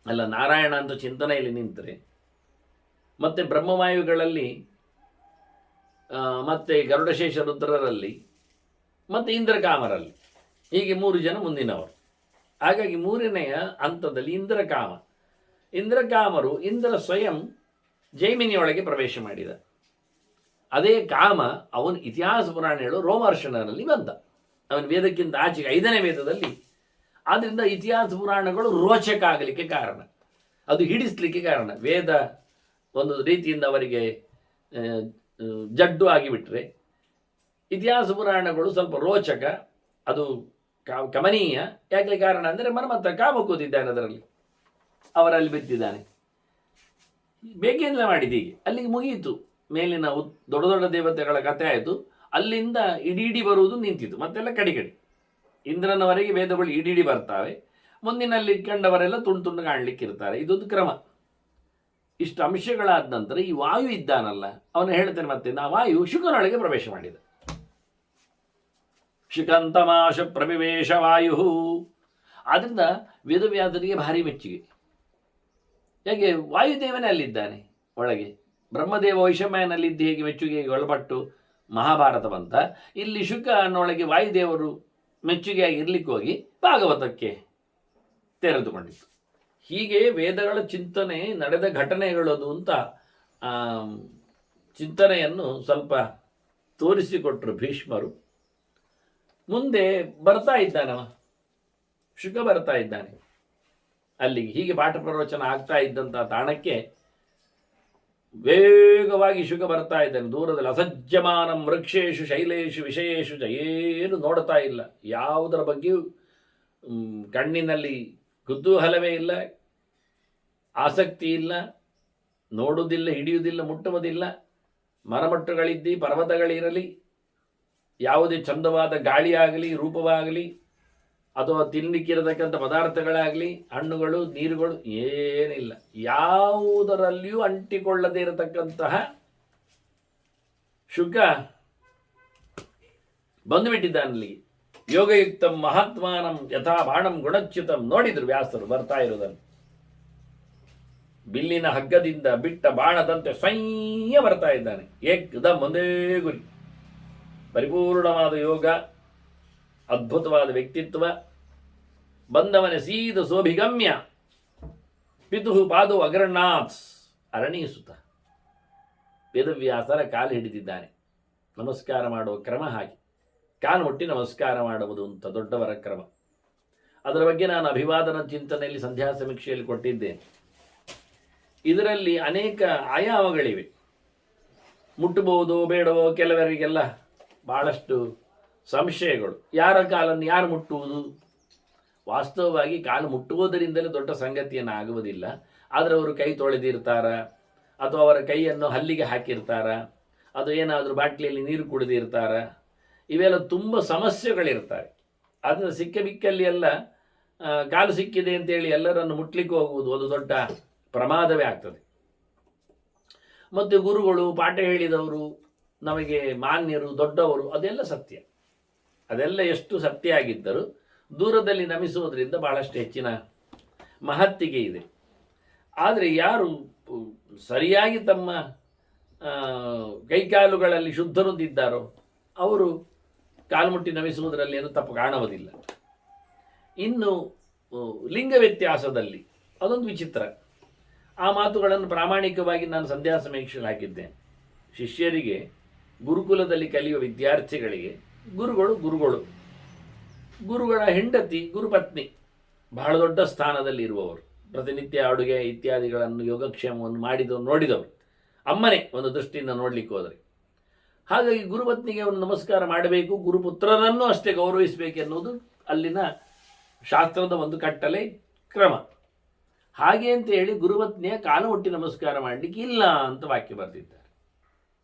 ಅಲ್ಲ ನಾರಾಯಣ ಅಂತ ಚಿಂತನೆಯಲ್ಲಿ ನಿಂತರೆ, ಮತ್ತು ಬ್ರಹ್ಮವಾಯುಗಳಲ್ಲಿ, ಮತ್ತು ಗರುಡಶೇಷ ರುದ್ರರಲ್ಲಿ, ಮತ್ತು ಇಂದ್ರಕಾಮರಲ್ಲಿ, ಹೀಗೆ 3 ಜನ ಮುಂದಿನವರು. ಹಾಗಾಗಿ 3ನೆಯ ಹಂತದಲ್ಲಿ ಇಂದ್ರಕಾಮರು ಇಂದ್ರ ಸ್ವಯಂ ಜೈಮಿನಿಯೊಳಗೆ ಪ್ರವೇಶ ಮಾಡಿದ. ಅದೇ ಕಾಮ ಅವನು ಇತಿಹಾಸ ಪುರಾಣ ಹೇಳೋ ರೋಮರ್ಷಣನಲ್ಲಿ ಬಂದ. ಅವನ ವೇದಕ್ಕಿಂತ ಆಚೆಗೆ 5ನೇ ವೇದದಲ್ಲಿ. ಆದ್ದರಿಂದ ಇತಿಹಾಸ ಪುರಾಣಗಳು ರೋಚಕ ಆಗಲಿಕ್ಕೆ ಕಾರಣ, ಅದು ಹಿಡಿಸ್ಲಿಕ್ಕೆ ಕಾರಣ. ವೇದ ಒಂದು ರೀತಿಯಿಂದ ಅವರಿಗೆ ಜಡ್ಡು ಆಗಿಬಿಟ್ರೆ, ಇತಿಹಾಸ ಪುರಾಣಗಳು ಸ್ವಲ್ಪ ರೋಚಕ, ಅದು ಕಮನೀಯ. ಯಾಕೆ ಕಾರಣ ಅಂದರೆ ಮನ್ಮಥ ಕಾಮ ಕೂತಿದ್ದಾನೆ, ಅದರಲ್ಲಿ ಅವರಲ್ಲಿ ಬಿದ್ದಿದ್ದಾನೆ. ಬೇಕೆಂದಲೇ ಮಾಡಿದ ಹೀಗೆ ಅಲ್ಲಿಗೆ ಮುಗಿಯಿತು. ಮೇಲಿನ ದೊಡ್ಡ ದೊಡ್ಡ ದೇವತೆಗಳ ಕಥೆ ಆಯಿತು. ಅಲ್ಲಿಂದ ಇಡೀ ಬರುವುದು ನಿಂತಿತು. ಮತ್ತೆಲ್ಲ ಕಡಿಗಡಿ ಇಂದ್ರನವರೆಗೆ ವೇದಗಳು ಇಡೀ ಬರ್ತಾವೆ. ಮುಂದಿನಲ್ಲಿ ಕಂಡವರೆಲ್ಲ ತುಂಡು ಕಾಣಲಿಕ್ಕೆ ಇರ್ತಾರೆ. ಇದೊಂದು ಕ್ರಮ. ಇಷ್ಟು ಅಂಶಗಳಾದ ನಂತರ ಈ ವಾಯು ಇದ್ದಾನಲ್ಲ, ಅವನು ಹೇಳ್ತಾನೆ ಮತ್ತೆ, ನಾ ವಾಯು ಶುಕನೊಳಗೆ ಪ್ರವೇಶ ಮಾಡಿದ. ಶಿಖಂತಮಾಶ ಪ್ರವಿವೇಶ ವಾಯು. ಆದ್ರಿಂದ ವೇದವ್ಯಾಸರಿಗೆ ಭಾರಿ ಮೆಚ್ಚುಗೆ. ಹೇಗೆ ವಾಯುದೇವನೇ ಅಲ್ಲಿದ್ದಾನೆ ಒಳಗೆ. ಬ್ರಹ್ಮದೇವ ವೈಷಮ್ಯನಲ್ಲಿದ್ದು ಹೇಗೆ ಮೆಚ್ಚುಗೆಗೆ ಒಳಪಟ್ಟು ಮಹಾಭಾರತ ಬಂತ, ಇಲ್ಲಿ ಶುಕ ಅನ್ನೊಳಗೆ ವಾಯುದೇವರು ಮೆಚ್ಚುಗೆಯಾಗಿ ಇರ್ಲಿಕ್ಕೆ ಹೋಗಿ ಭಾಗವತಕ್ಕೆ ತೆರೆದುಕೊಂಡಿತ್ತು. ಹೀಗೆ ವೇದಗಳ ಚಿಂತನೆ ನಡೆದ ಘಟನೆಗಳದು ಅಂತ ಚಿಂತನೆಯನ್ನು ಸ್ವಲ್ಪ ತೋರಿಸಿಕೊಟ್ರು ಭೀಷ್ಮರು. ಮುಂದೆ ಬರ್ತಾ ಇದ್ದಾನವ, ಶುಕ ಬರ್ತಾ ಇದ್ದಾನೆ ಅಲ್ಲಿಗೆ. ಹೀಗೆ ಪಾಠ ಪ್ರವಚನ ಆಗ್ತಾ ಇದ್ದಂಥ ತಾಣಕ್ಕೆ ವೇಗವಾಗಿ ಶುಕ ಬರ್ತಾ ಇದ್ದಾನೆ. ದೂರದಲ್ಲಿ ಅಸಜ್ಜಮಾನಂ ವೃಕ್ಷೇಶು ಶೈಲೇಶು ವಿಷಯೇಶು ಏನು ನೋಡ್ತಾ ಇಲ್ಲ, ಯಾವುದರ ಬಗ್ಗೆಯೂ ಕಣ್ಣಿನಲ್ಲಿ ಕುತೂಹಲವೇ ಇಲ್ಲ, ಆಸಕ್ತಿ ಇಲ್ಲ, ನೋಡುವುದಿಲ್ಲ, ಹಿಡಿಯುವುದಿಲ್ಲ, ಮುಟ್ಟುವುದಿಲ್ಲ. ಮರಮಟ್ಟುಗಳಿದ್ದಿ, ಪರ್ವತಗಳಿರಲಿ, ಯಾವುದೇ ಚಂದವಾದ ಗಾಳಿಯಾಗಲಿ, ರೂಪವಾಗಲಿ, ಅಥವಾ ತಿನ್ನಲಿಕ್ಕಿರತಕ್ಕಂಥ ಪದಾರ್ಥಗಳಾಗಲಿ, ಹಣ್ಣುಗಳು, ನೀರುಗಳು ಏನಿಲ್ಲ. ಯಾವುದರಲ್ಲಿಯೂ ಅಂಟಿಕೊಳ್ಳದೇ ಇರತಕ್ಕಂತಹ ಶುಕ ಬಂದುಬಿಟ್ಟಿದ್ದಾನಲ್ಲಿ. ಯೋಗಯುಕ್ತಂ ಮಹಾತ್ಮಾನಂ ಯಥಾ ಬಾಣಂ ಗುಣಚ್ಯುತಂ. ನೋಡಿದ್ರು ವ್ಯಾಸರು ಬರ್ತಾ ಇರೋದನ್ನು. ಬಿಲ್ಲಿನ ಹಗ್ಗದಿಂದ ಬಿಟ್ಟ ಬಾಣದಂತೆ ಸ್ವಯ್ಯ ಬರ್ತಾ ಇದ್ದಾನೆ. ಏಕದಮ್ ಒಂದೇ ಗುರಿ. ಪರಿಪೂರ್ಣವಾದ ಯೋಗ, ಅದ್ಭುತವಾದ ವ್ಯಕ್ತಿತ್ವ. ಬಂದವನ ಸೀದ ಸೋಭಿಗಮ್ಯ ಪಿತು ಪಾದು ಅಗ್ರನಾಥ್ ಅರಣೀಸುತ್ತ ವೇದವ್ಯಾಸರ ಕಾಲು ಹಿಡಿದಿದ್ದಾನೆ. ನಮಸ್ಕಾರ ಮಾಡುವ ಕ್ರಮ ಹಾಗೆ, ಕಾಲು ಮುಟ್ಟಿ ನಮಸ್ಕಾರ ಮಾಡುವುದು ಅಂತ ದೊಡ್ಡವರ ಕ್ರಮ. ಅದರ ಬಗ್ಗೆ ನಾನು ಅಭಿವಾದನ ಚಿಂತನೆಯಲ್ಲಿ ಸಂಧ್ಯಾ ಸಮೀಕ್ಷೆಯಲ್ಲಿ ಕೊಟ್ಟಿದ್ದೇನೆ. ಇದರಲ್ಲಿ ಅನೇಕ ಆಯಾಮಗಳಿವೆ. ಮುಟ್ಟಬಹುದೋ ಬೇಡವೋ, ಕೆಲವರಿಗೆಲ್ಲ ಬಹಳಷ್ಟು ಸಂಶಯಗಳು. ಯಾರ ಕಾಲನ್ನು ಯಾರು ಮುಟ್ಟುವುದು? ವಾಸ್ತವವಾಗಿ ಕಾಲು ಮುಟ್ಟುವುದರಿಂದಲೇ ದೊಡ್ಡ ಸಂಗತಿಯನ್ನು ಆಗುವುದಿಲ್ಲ. ಆದರೆ ಅವರು ಕೈ ತೊಳೆದಿರ್ತಾರ, ಅಥವಾ ಅವರ ಕೈಯನ್ನು ಹಲ್ಲಿಗೆ ಹಾಕಿರ್ತಾರ, ಅದು ಏನಾದರೂ ಬಾಟ್ಲಿಯಲ್ಲಿ ನೀರು ಕುಡಿದಿರ್ತಾರ. ಇವೆಲ್ಲ ತುಂಬ ಸಮಸ್ಯೆಗಳಿರ್ತವೆ. ಅದನ್ನು ಸಿಕ್ಕ ಬಿಕ್ಕಲ್ಲಿ ಎಲ್ಲ ಕಾಲು ಸಿಕ್ಕಿದೆ ಅಂತೇಳಿ ಎಲ್ಲರನ್ನು ಮುಟ್ಲಿಕ್ಕೆ ಹೋಗುವುದು ಅದು ದೊಡ್ಡ ಪ್ರಮಾದವೇ ಆಗ್ತದೆ. ಮತ್ತು ಗುರುಗಳು, ಪಾಠ ಹೇಳಿದವರು, ನಮಗೆ ಮಾನ್ಯರು, ದೊಡ್ಡವರು, ಅದೆಲ್ಲ ಸತ್ಯ. ಅದೆಲ್ಲ ಎಷ್ಟು ಸತ್ಯ ಆಗಿದ್ದರೂ ದೂರದಲ್ಲಿ ನಮಿಸುವುದರಿಂದ ಬಹಳಷ್ಟು ಹೆಚ್ಚಿನ ಮಹತ್ತಿಗೆ ಇದೆ. ಆದರೆ ಯಾರು ಸರಿಯಾಗಿ ತಮ್ಮ ಕೈಕಾಲುಗಳಲ್ಲಿ ಶುದ್ಧರೊಂದಿದ್ದಾರೋ ಅವರು ಕಾಲ್ಮುಟ್ಟಿ ನಮಿಸುವುದರಲ್ಲಿ ಏನು ತಪ್ಪು ಕಾಣುವುದಿಲ್ಲ. ಇನ್ನು ಲಿಂಗ ವ್ಯತ್ಯಾಸದಲ್ಲಿ ಅದೊಂದು ವಿಚಿತ್ರ. ಆ ಮಾತುಗಳನ್ನು ಪ್ರಾಮಾಣಿಕವಾಗಿ ನಾನು ಸಂಧ್ಯಾ ಸಮೀಕ್ಷೆಯಲ್ಲಿ ಹಾಕಿದ್ದೇನೆ. ಶಿಷ್ಯರಿಗೆ, ಗುರುಕುಲದಲ್ಲಿ ಕಲಿಯುವ ವಿದ್ಯಾರ್ಥಿಗಳಿಗೆ ಗುರುಗಳ ಹೆಂಡತಿ ಗುರುಪತ್ನಿ ಬಹಳ ದೊಡ್ಡ ಸ್ಥಾನದಲ್ಲಿ ಇರುವವರು, ಪ್ರತಿನಿತ್ಯ ಅಡುಗೆ ಇತ್ಯಾದಿಗಳನ್ನು ಯೋಗಕ್ಷೇಮವನ್ನು ಮಾಡಿದವರು, ನೋಡಿದವರು, ಅಮ್ಮನೇ ಒಂದು ದೃಷ್ಟಿಯಿಂದ ನೋಡಲಿಕ್ಕೆ ಹೋದರೆ. ಹಾಗಾಗಿ ಗುರುಪತ್ನಿಗೆ ಒಂದು ನಮಸ್ಕಾರ ಮಾಡಬೇಕು, ಗುರುಪುತ್ರರನ್ನು ಅಷ್ಟೇ ಗೌರವಿಸಬೇಕೆನ್ನುವುದು ಅಲ್ಲಿನ ಶಾಸ್ತ್ರದ ಒಂದು ಕಟ್ಟಲೆ ಕ್ರಮ. ಹಾಗೆ ಅಂತ ಹೇಳಿ ಗುರುಪತ್ನಿಯ ಕಾಲು ಮುಟ್ಟಿ ನಮಸ್ಕಾರ ಮಾಡಲಿಕ್ಕೆ ಇಲ್ಲ ಅಂತ ವಾಕ್ಯ ಬರೆದಿದ್ದಾರೆ.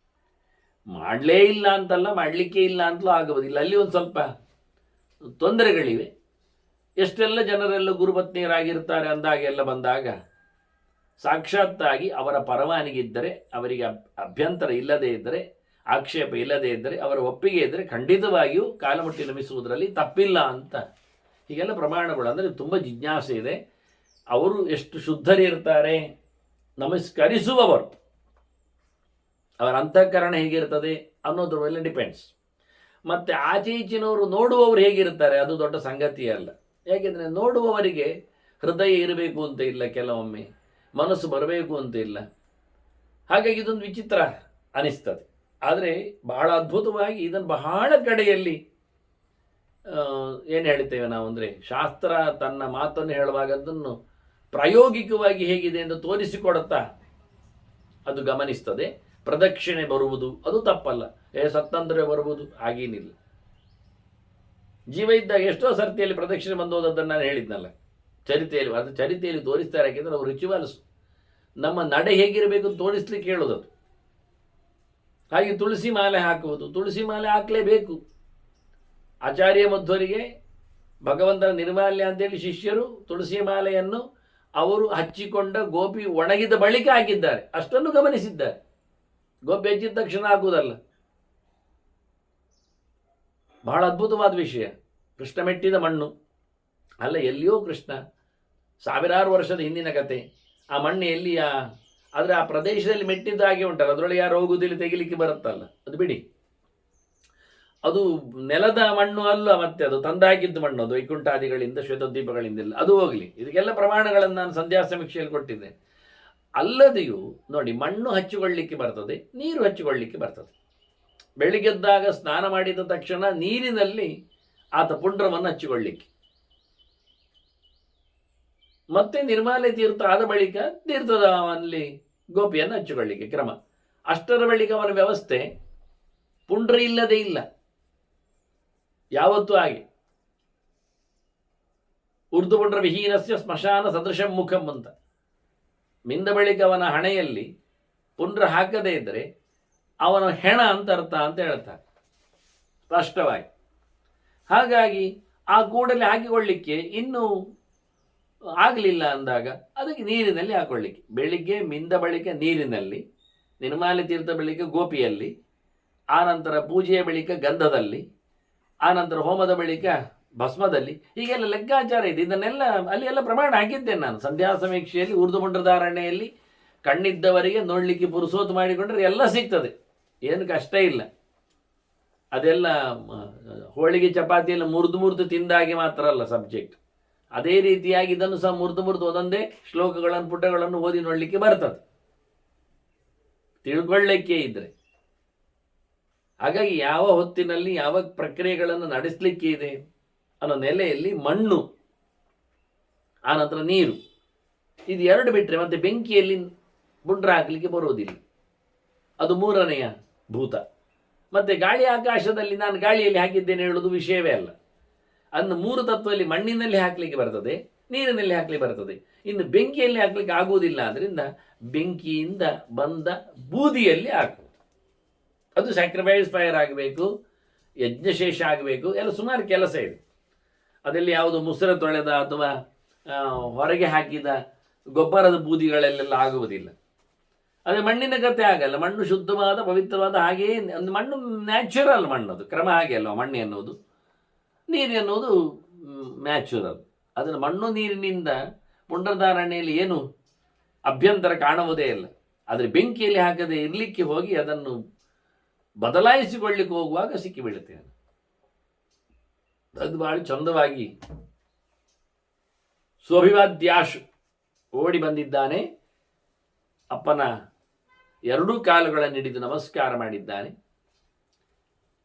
ಮಾಡಲೇ ಇಲ್ಲ ಅಂತಲ್ಲ, ಮಾಡಲಿಕ್ಕೆ ಇಲ್ಲ ಅಂತಲೂ ಆಗುವುದಿಲ್ಲ. ಅಲ್ಲಿ ಒಂದು ಸ್ವಲ್ಪ ತೊಂದರೆಗಳಿವೆ. ಎಷ್ಟೆಲ್ಲ ಜನರೆಲ್ಲ ಗುರುಪತ್ನಿಯರಾಗಿರ್ತಾರೆ ಅಂದಾಗೆಲ್ಲ ಬಂದಾಗ ಸಾಕ್ಷಾತ್ತಾಗಿ ಅವರ ಪರವಾನಗಿ ಇದ್ದರೆ, ಅವರಿಗೆ ಅಭ್ಯಂತರ ಇಲ್ಲದೇ ಇದ್ದರೆ ಆಕ್ಷೇಪ ಇಲ್ಲದೇ ಇದ್ದರೆ, ಅವರ ಒಪ್ಪಿಗೆ ಇದ್ದರೆ ಖಂಡಿತವಾಗಿಯೂ ಕಾಲಮುಟ್ಟಿ ನಮಿಸುವುದರಲ್ಲಿ ತಪ್ಪಿಲ್ಲ ಅಂತ ಹೀಗೆಲ್ಲ ಪ್ರಮಾಣಗಳು. ಅಂದರೆ ತುಂಬ ಜಿಜ್ಞಾಸೆ ಇದೆ. ಅವರು ಎಷ್ಟು ಶುದ್ಧರಿರ್ತಾರೆ ನಮಸ್ಕರಿಸುವವರು, ಅವರ ಅಂತಃಕರಣ ಹೇಗಿರ್ತದೆ ಅನ್ನೋದ್ರ ಮೇಲೆ ಡಿಪೆಂಡ್ಸ್. ಮತ್ತು ಆಚೆ ಈಚಿನವರು ನೋಡುವವರು ಹೇಗಿರ್ತಾರೆ ಅದು ದೊಡ್ಡ ಸಂಗತಿಯೇ ಅಲ್ಲ. ಯಾಕೆಂದರೆ ನೋಡುವವರಿಗೆ ಹೃದಯ ಇರಬೇಕು ಅಂತ ಇಲ್ಲ, ಕೆಲವೊಮ್ಮೆ ಮನಸ್ಸು ಬರಬೇಕು ಅಂತ ಇಲ್ಲ. ಹಾಗಾಗಿ ಇದೊಂದು ವಿಚಿತ್ರ ಅನಿಸ್ತದೆ. ಆದರೆ ಬಹಳ ಅದ್ಭುತವಾಗಿ ಇದನ್ನು ಬಹಳ ಕಡೆಯಲ್ಲಿ ಏನು ಹೇಳ್ತೇವೆ ನಾವು ಅಂದರೆ, ಶಾಸ್ತ್ರ ತನ್ನ ಮಾತನ್ನು ಹೇಳುವಾಗ ಅದನ್ನು ಪ್ರಾಯೋಗಿಕವಾಗಿ ಹೇಗಿದೆ ಎಂದು ತೋರಿಸಿಕೊಡುತ್ತಾ ಅದು ಗಮನಿಸ್ತದೆ. ಪ್ರದಕ್ಷಿಣೆ ಬರುವುದು ಅದು ತಪ್ಪಲ್ಲ, ಸತ್ತಂದ್ರೆ ಬರುವುದು ಹಾಗೇನಿಲ್ಲ. ಜೀವ ಇದ್ದಾಗ ಎಷ್ಟೋ ಸರ್ತಿಯಲ್ಲಿ ಪ್ರದಕ್ಷಿಣೆ ಬಂದೋದನ್ನು ನಾನು ಹೇಳಿದ್ನಲ್ಲ ಚರಿತೆಯಲ್ಲಿ. ಅದು ಚರಿತೆಯಲ್ಲಿ ತೋರಿಸ್ತಾರೆ, ಯಾಕೆಂದರೆ ಅವರು ರಿಚುವಲ್ಸ್ ನಮ್ಮ ನಡೆ ಹೇಗಿರಬೇಕು ಅಂತ ತೋರಿಸ್ಲಿಕ್ಕೆ ಹೇಳೋದದು. ಹಾಗೆ ತುಳಸಿ ಮಾಲೆ ಹಾಕುವುದು, ತುಳಸಿ ಮಾಲೆ ಹಾಕಲೇಬೇಕು. ಆಚಾರ್ಯ ಮಧ್ವರಿಗೆ ಭಗವಂತನ ನಿರ್ಮಾಲ್ಯ ಅಂತೇಳಿ ಶಿಷ್ಯರು ತುಳಸಿ ಮಾಲೆಯನ್ನು ಅವರು ಹಚ್ಚಿಕೊಂಡ ಗೋಪಿ ಒಣಗಿದ ಬಳಿಕ ಹಾಕಿದ್ದಾರೆ, ಅಷ್ಟನ್ನು ಗಮನಿಸಿದ್ದಾರೆ. ಗೋಪಿ ಹಚ್ಚಿದ ತಕ್ಷಣ ಹಾಕುವುದಲ್ಲ. ಬಹಳ ಅದ್ಭುತವಾದ ವಿಷಯ. ಕೃಷ್ಣ ಮೆಟ್ಟಿದ ಮಣ್ಣು ಅಲ್ಲ, ಎಲ್ಲಿಯೋ ಕೃಷ್ಣ, ಸಾವಿರಾರು ವರ್ಷದ ಹಿಂದಿನ ಕತೆ. ಆ ಮಣ್ಣು ಎಲ್ಲಿಯ, ಆದರೆ ಆ ಪ್ರದೇಶದಲ್ಲಿ ಮೆಟ್ಟಿದ್ದಾಗೆ ಉಂಟಲ್ಲ, ಅದರೊಳಗೆ ಯಾರು ಹೋಗುವುದಿಲ್ಲ, ತೆಗಿಲಿಕ್ಕೆ ಬರುತ್ತಲ್ಲ, ಅದು ಬಿಡಿ. ಅದು ನೆಲದ ಮಣ್ಣು ಅಲ್ಲ, ಮತ್ತೆ ಅದು ತಂದಾಕಿದ್ದು ಮಣ್ಣು, ಅದು ವೈಕುಂಠಾದಿಗಳಿಂದ ಶ್ವೇತದ್ವೀಪಗಳಿಂದೆಲ್ಲ, ಅದು ಹೋಗಲಿ. ಇದಕ್ಕೆಲ್ಲ ಪ್ರಮಾಣಗಳನ್ನು ನಾನು ಸಂಧ್ಯಾ ಸಮೀಕ್ಷೆಯಲ್ಲಿ ಕೊಟ್ಟಿದ್ದೆ. ಅಲ್ಲದೆಯೂ ನೋಡಿ, ಮಣ್ಣು ಹಚ್ಚಿಕೊಳ್ಳಿಕ್ಕೆ ಬರ್ತದೆ, ನೀರು ಹಚ್ಚಿಕೊಳ್ಳಿಕ್ಕೆ ಬರ್ತದೆ. ಬೆಳಿಗ್ಗೆದ್ದಾಗ ಸ್ನಾನ ಮಾಡಿದ ತಕ್ಷಣ ನೀರಿನಲ್ಲಿ ಆತ ಪುಂಡ್ರವನ್ನು ಹಚ್ಚಿಕೊಳ್ಳಿಕ್ಕೆ, ಮತ್ತೆ ನಿರ್ಮಾಲ್ಯ ತೀರ್ಥ ಆದ ಬಳಿಕ ತೀರ್ಥದಲ್ಲಿ ಗೋಪಿಯನ್ನು ಹಚ್ಚಿಕೊಳ್ಳಿಕ್ಕೆ ಕ್ರಮ. ಅಷ್ಟರ ಬಳಿಕ ಅವನ ವ್ಯವಸ್ಥೆ ಪುಂಡ್ರ ಇಲ್ಲದೆ ಇಲ್ಲ, ಯಾವತ್ತೂ ಹಾಗೆ. ಉರ್ದು ಪುಂಡ್ರ ವಿಹೀನಸ್ಯ ಸ್ಮಶಾನ ಸದೃಶಂ ಮುಖಂ ಅಂತ. ಮಿಂದ ಬಳಿಕ ಅವನ ಹಣೆಯಲ್ಲಿ ಪುಂಡ್ರ ಹಾಕದೇ ಇದ್ದರೆ ಅವನ ಹೆಣ ಅಂತ ಅರ್ಥ ಅಂತ ಹೇಳ್ತಾರೆ ಸ್ಪಷ್ಟವಾಗಿ. ಹಾಗಾಗಿ ಆ ಕೂಡಲೇ ಹಾಕಿಕೊಳ್ಳಿಕ್ಕೆ ಇನ್ನೂ ಆಗಲಿಲ್ಲ ಅಂದಾಗ ಅದಕ್ಕೆ ನೀರಿನಲ್ಲಿ ಹಾಕೊಳ್ಳಿಕ್ಕೆ, ಬೆಳಿಗ್ಗೆ ಮಿಂದ ಬಳಿಕ ನೀರಿನಲ್ಲಿ, ನಿರ್ಮಾಲ್ಯ ತೀರ್ಥ ಬಳಿಕ ಗೋಪಿಯಲ್ಲಿ, ಆನಂತರ ಪೂಜೆಯ ಬಳಿಕ ಗಂಧದಲ್ಲಿ, ಆನಂತರ ಹೋಮದ ಬಳಿಕ ಭಸ್ಮದಲ್ಲಿ, ಹೀಗೆಲ್ಲ ಲೆಕ್ಕಾಚಾರ ಇದೆ. ಇದನ್ನೆಲ್ಲ ಅಲ್ಲಿ ಎಲ್ಲ ಪ್ರಮಾಣ ಹಾಕಿದ್ದೇನೆ ನಾನು ಸಂಧ್ಯಾ ಸಮೀಕ್ಷೆಯಲ್ಲಿ. ಉರ್ದು ಮುಂಡ್ರಧಾರಣೆಯಲ್ಲಿ ಕಣ್ಣಿದ್ದವರಿಗೆ ನೋಡಲಿಕ್ಕೆ ಪುರುಸೋತು ಮಾಡಿಕೊಂಡ್ರೆ ಎಲ್ಲ ಸಿಗ್ತದೆ, ಏನು ಕಷ್ಟ ಇಲ್ಲ. ಅದೆಲ್ಲ ಹೋಳಿಗೆ ಚಪಾತಿಯೆಲ್ಲ ಮುರಿದು ತಿಂದಾಗಿ ಮಾತ್ರ ಅಲ್ಲ ಸಬ್ಜೆಕ್ಟ್. ಅದೇ ರೀತಿಯಾಗಿ ಇದನ್ನು ಸಹ ಮುರಿದು ಒಂದೊಂದೇ ಶ್ಲೋಕಗಳನ್ನು ಪುಟಗಳನ್ನು ಓದಿ ನೋಡಲಿಕ್ಕೆ ಬರ್ತದೆ, ತಿಳ್ಕೊಳ್ಳಿಕ್ಕೆ ಇದ್ರೆ. ಹಾಗಾಗಿ ಯಾವ ಹೊತ್ತಿನಲ್ಲಿ ಯಾವ ಪ್ರಕ್ರಿಯೆಗಳನ್ನು ನಡೆಸಲಿಕ್ಕೆ ಇದೆ ಅನ್ನೋ ನೆಲೆಯಲ್ಲಿ ಮಣ್ಣು, ಆನಂತರ ನೀರು, ಇದು ಎರಡು ಬಿಟ್ಟರೆ ಮತ್ತೆ ಬೆಂಕಿಯಲ್ಲಿ ಪುಂಡ್ರ ಹಾಕಲಿಕ್ಕೆ ಬರುವುದಿಲ್ಲ, ಅದು ಮೂರನೆಯ ಭೂತ. ಮತ್ತು ಗಾಳಿ ಆಕಾಶದಲ್ಲಿ ನಾನು ಗಾಳಿಯಲ್ಲಿ ಹಾಕಿದ್ದೇನೆ ಹೇಳೋದು ವಿಷಯವೇ ಅಲ್ಲ. ಅನ್ನು ಮೂರು ತತ್ವದಲ್ಲಿ ಮಣ್ಣಿನಲ್ಲಿ ಹಾಕಲಿಕ್ಕೆ ಬರ್ತದೆ, ನೀರಿನಲ್ಲಿ ಹಾಕಲಿಕ್ಕೆ ಬರ್ತದೆ, ಇನ್ನು ಬೆಂಕಿಯಲ್ಲಿ ಹಾಕಲಿಕ್ಕೆ ಆಗುವುದಿಲ್ಲ. ಆದ್ದರಿಂದ ಬೆಂಕಿಯಿಂದ ಬಂದ ಬೂದಿಯಲ್ಲಿ ಹಾಕುವುದು. ಅದು ಸ್ಯಾಕ್ರಿಫೈಸ್ ಫೈರ್ ಆಗಬೇಕು, ಯಜ್ಞಶೇಷ ಆಗಬೇಕು, ಎಲ್ಲ ಸುಮಾರು ಕೆಲಸ ಇದೆ. ಅದರಲ್ಲಿ ಯಾವುದು ಮುಸುರೆ ತೊಳೆದ ಅಥವಾ ಹೊರಗೆ ಹಾಕಿದ ಗೊಬ್ಬರದ ಬೂದಿಗಳಲ್ಲೆಲ್ಲ ಆಗುವುದಿಲ್ಲ. ಅದೇ ಮಣ್ಣಿನ ಕತೆ ಆಗಲ್ಲ. ಮಣ್ಣು ಶುದ್ಧವಾದ ಪವಿತ್ರವಾದ, ಹಾಗೆಯೇ ಒಂದು ಮಣ್ಣು ನ್ಯಾಚುರಲ್ ಮಣ್ಣು, ಅದು ಕ್ರಮ ಹಾಗೆ ಅಲ್ವ ಮಣ್ಣು ಎನ್ನುವುದು. ನೀರು ಎನ್ನುವುದು ನ್ಯಾಚುರಲ್. ಅದನ್ನು ಮಣ್ಣು ನೀರಿನಿಂದ ಪುಂಡ್ರಧಾರಣೆಯಲ್ಲಿ ಏನು ಅಭ್ಯಂತರ ಕಾಣುವುದೇ ಇಲ್ಲ. ಆದರೆ ಬೆಂಕಿಯಲ್ಲಿ ಹಾಕದೆ ಇರಲಿಕ್ಕೆ ಹೋಗಿ ಅದನ್ನು ಬದಲಾಯಿಸಿಕೊಳ್ಳಿಕ್ಕೆ ಹೋಗುವಾಗ ಸಿಕ್ಕಿಬೀಳುತ್ತೇನೆ. ಅದು ಬಹಳ ಚಂದವಾಗಿ ಸ್ವಭಿವಾದ್ಯಾಶು ಓಡಿ ಬಂದಿದ್ದಾನೆ. ಅಪ್ಪನ ಎರಡೂ ಕಾಲುಗಳನ್ನು ಹಿಡಿದು ನಮಸ್ಕಾರ ಮಾಡಿದ್ದಾನೆ.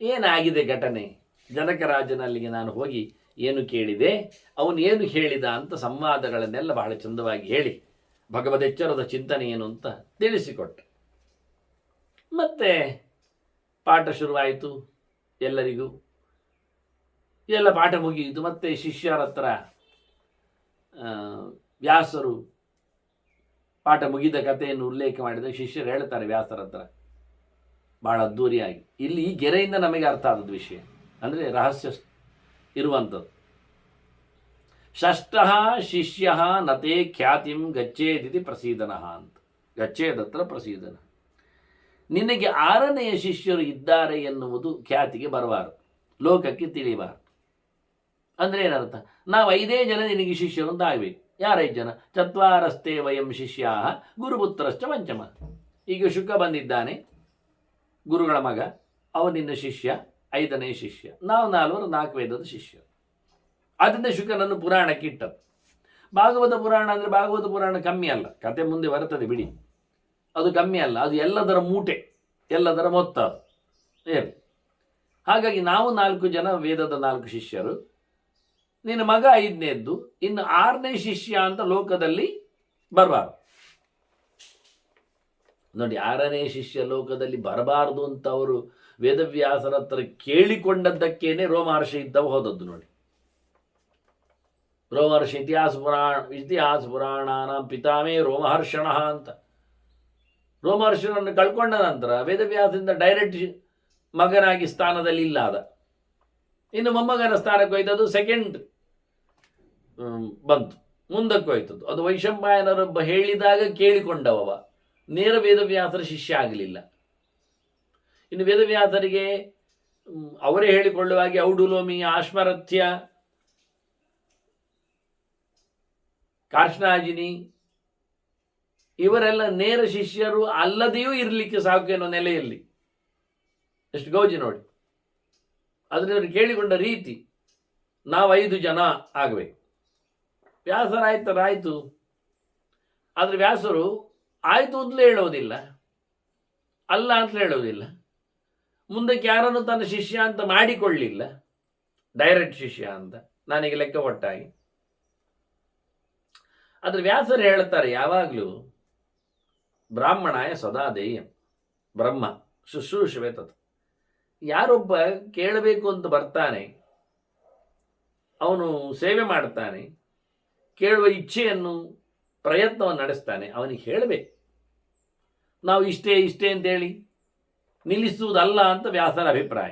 ಏನಾಗಿದೆ ಘಟನೆ, ಜನಕರಾಜನಲ್ಲಿಗೆ ನಾನು ಹೋಗಿ ಏನು ಕೇಳಿದೆ, ಅವನು ಏನು ಹೇಳಿದ ಅಂತ ಸಂವಾದಗಳನ್ನೆಲ್ಲ ಬಹಳ ಚಂದವಾಗಿ ಹೇಳಿ ಭಗವದೆಚ್ಚರದ ಚಿಂತನೆ ಏನು ಅಂತ ತಿಳಿಸಿಕೊಟ್ಟ. ಮತ್ತೆ ಪಾಠ ಶುರುವಾಯಿತು. ಎಲ್ಲರಿಗೂ ಎಲ್ಲ ಪಾಠ ಮುಗಿಯಿತು. ಮತ್ತೆ ಶಿಷ್ಯರ ಹತ್ರ ವ್ಯಾಸರು ಪಾಠ ಮುಗಿದ ಕಥೆಯನ್ನು ಉಲ್ಲೇಖ ಮಾಡಿದ ಶಿಷ್ಯರು ಹೇಳ್ತಾರೆ ವ್ಯಾಸರ ಹತ್ರ ಭಾಳ ಅದ್ದೂರಿಯಾಗಿ. ಇಲ್ಲಿ ಈ ಗೆರೆಯಿಂದ ನಮಗೆ ಅರ್ಥ ಆದದ್ದು ವಿಷಯ, ಅಂದರೆ ರಹಸ್ಯ ಇರುವಂಥದ್ದು. ಷಷ್ಠ ಶಿಷ್ಯ ನತೆ ಖ್ಯಾತಿಂ ಗಚ್ಚೇದಿತಿ ಪ್ರಸೀದನ ಅಂತ. ಗಚ್ಚೇದತ್ರ ಪ್ರಸೀದನ. ನಿನಗೆ 6ನೆಯ ಶಿಷ್ಯರು ಇದ್ದಾರೆ ಎನ್ನುವುದು ಖ್ಯಾತಿಗೆ ಬರಬಾರದು, ಲೋಕಕ್ಕೆ ತಿಳಿಬಾರದು. ಅಂದರೆ ಏನರ್ಥ? ನಾವು 5 ಜನ ನಿನಗೆ ಶಿಷ್ಯರು ಅಂತ ಆಗಬೇಕು. ಯಾರು 5 ಜನ? ಚತ್ವಾರಸ್ತೆ ವಯಂ ಶಿಷ್ಯಾ ಗುರುಪುತ್ರಶ್ಚ ಪಂಚಮ. ಈಗ ಶುಕ ಬಂದಿದ್ದಾನೆ, ಗುರುಗಳ ಮಗ, ಅವನಿನ್ನ ಶಿಷ್ಯ, 5ನೇ ಶಿಷ್ಯ. ನಾವು 4 ವೇದದ ಶಿಷ್ಯರು. ಆದ್ದರಿಂದ ಶುಕನನ್ನು ಪುರಾಣಕ್ಕೆ ಇಟ್ಟದ್ದು. ಭಾಗವತ ಪುರಾಣ ಅಂದರೆ ಭಾಗವತ ಪುರಾಣ ಕಮ್ಮಿ ಅಲ್ಲ, ಕತೆ ಮುಂದೆ ಬರ್ತದೆ ಬಿಡಿ, ಅದು ಕಮ್ಮಿ ಅಲ್ಲ, ಅದು ಎಲ್ಲದರ ಮೂಟೆ, ಎಲ್ಲದರ ಮೊತ್ತ ಅದು ಏನು. ಹಾಗಾಗಿ ನಾವು 4 ಜನ ವೇದದ 4 ಶಿಷ್ಯರು, ನಿನ್ನ ಮಗ 5ನೇದ್ದು, ಇನ್ನು 6ನೇ ಶಿಷ್ಯ ಅಂತ ಲೋಕದಲ್ಲಿ ಬರಬಾರ್ದು. ನೋಡಿ, 6ನೇ ಶಿಷ್ಯ ಲೋಕದಲ್ಲಿ ಬರಬಾರ್ದು ಅಂತ ಅವರು ವೇದವ್ಯಾಸರ ಹತ್ರ ಕೇಳಿಕೊಂಡದ್ದಕ್ಕೇನೆ ರೋಮಹರ್ಷಿ ಇದ್ದವು ಹೋದದ್ದು. ನೋಡಿ, ರೋಮಹರ್ಷಿ ಇತಿಹಾಸ ಪುರಾಣಾನ ಪಿತಾಮೇ ರೋಮಹರ್ಷಣ ಅಂತ. ರೋಮಹರ್ಷನನ್ನು ಕಳ್ಕೊಂಡ ನಂತರ ವೇದವ್ಯಾಸದಿಂದ ಡೈರೆಕ್ಟ್ ಮಗನಾಗಿ ಸ್ಥಾನದಲ್ಲಿ ಇಲ್ಲಾದ. ಇನ್ನು ಮೊಮ್ಮಗನ ಸ್ಥಾನಕ್ಕೆ ಹೋಯ್ತದ್ದು ಸೆಕೆಂಡ್ ಬಂತು, ಮುಂದಕ್ಕೆ ಹೋಯ್ತದ್ದು. ಅದು ವೈಶಂಪಾಯನರೊಬ್ಬ ಹೇಳಿದಾಗ ಕೇಳಿಕೊಂಡವ, ನೇರ ವೇದವ್ಯಾಸರ ಶಿಷ್ಯ ಆಗಲಿಲ್ಲ. ಇನ್ನು ವೇದವ್ಯಾಸರಿಗೆ ಅವರೇ ಹೇಳಿಕೊಳ್ಳುವಾಗೆ ಔಡುಲೋಮಿ, ಆಶ್ಮರಥ್ಯ, ಕಾರ್ಷ್ಣಾಜಿನಿ ಇವರೆಲ್ಲ ನೇರ ಶಿಷ್ಯರು ಅಲ್ಲದೆಯೂ ಇರಲಿಕ್ಕೆ ಸಾಕು ಅನ್ನೋ ನೆಲೆಯಲ್ಲಿ ಎಷ್ಟು ಗೌಜಿ ನೋಡಿ. ಅದನ್ನು ಕೇಳಿಕೊಂಡ ರೀತಿ, ನಾವು 5 ಜನ ಆಗಬೇಕು. ವ್ಯಾಸರಾಯ್ತರಾಯಿತು, ಆದರೆ ವ್ಯಾಸರು ಆಯಿತು ಅಂತಲೇ ಹೇಳೋದಿಲ್ಲ, ಅಲ್ಲ ಅಂತಲೇ ಹೇಳೋದಿಲ್ಲ, ಮುಂದಕ್ಕೆ ಯಾರನ್ನು ತನ್ನ ಶಿಷ್ಯ ಅಂತ ಮಾಡಿಕೊಳ್ಳಿಲ್ಲ, ಡೈರೆಕ್ಟ್ ಶಿಷ್ಯ ಅಂತ ನನಗೆ ಲೆಕ್ಕ ಕೊಟ್ಟಾಗಿ. ಆದರೆ ವ್ಯಾಸರು ಹೇಳ್ತಾರೆ ಯಾವಾಗಲೂ ಬ್ರಾಹ್ಮಣಾಯ ಸದಾ ದೇಯಂ ಬ್ರಹ್ಮ ಶುಶ್ರೂಷವೇ ತತ್. ಯಾರೊಬ್ಬ ಕೇಳಬೇಕು ಅಂತ ಬರ್ತಾನೆ, ಅವನು ಸೇವೆ ಮಾಡ್ತಾನೆ, ಕೇಳುವ ಇಚ್ಛೆಯನ್ನು ಪ್ರಯತ್ನವನ್ನು ನಡೆಸ್ತಾನೆ, ಅವನಿಗೆ ಹೇಳಬೇಕು. ನಾವು ಇಷ್ಟೇ ಅಂತೇಳಿ ನಿಲ್ಲಿಸುವುದಲ್ಲ ಅಂತ ವ್ಯಾಸರ ಅಭಿಪ್ರಾಯ.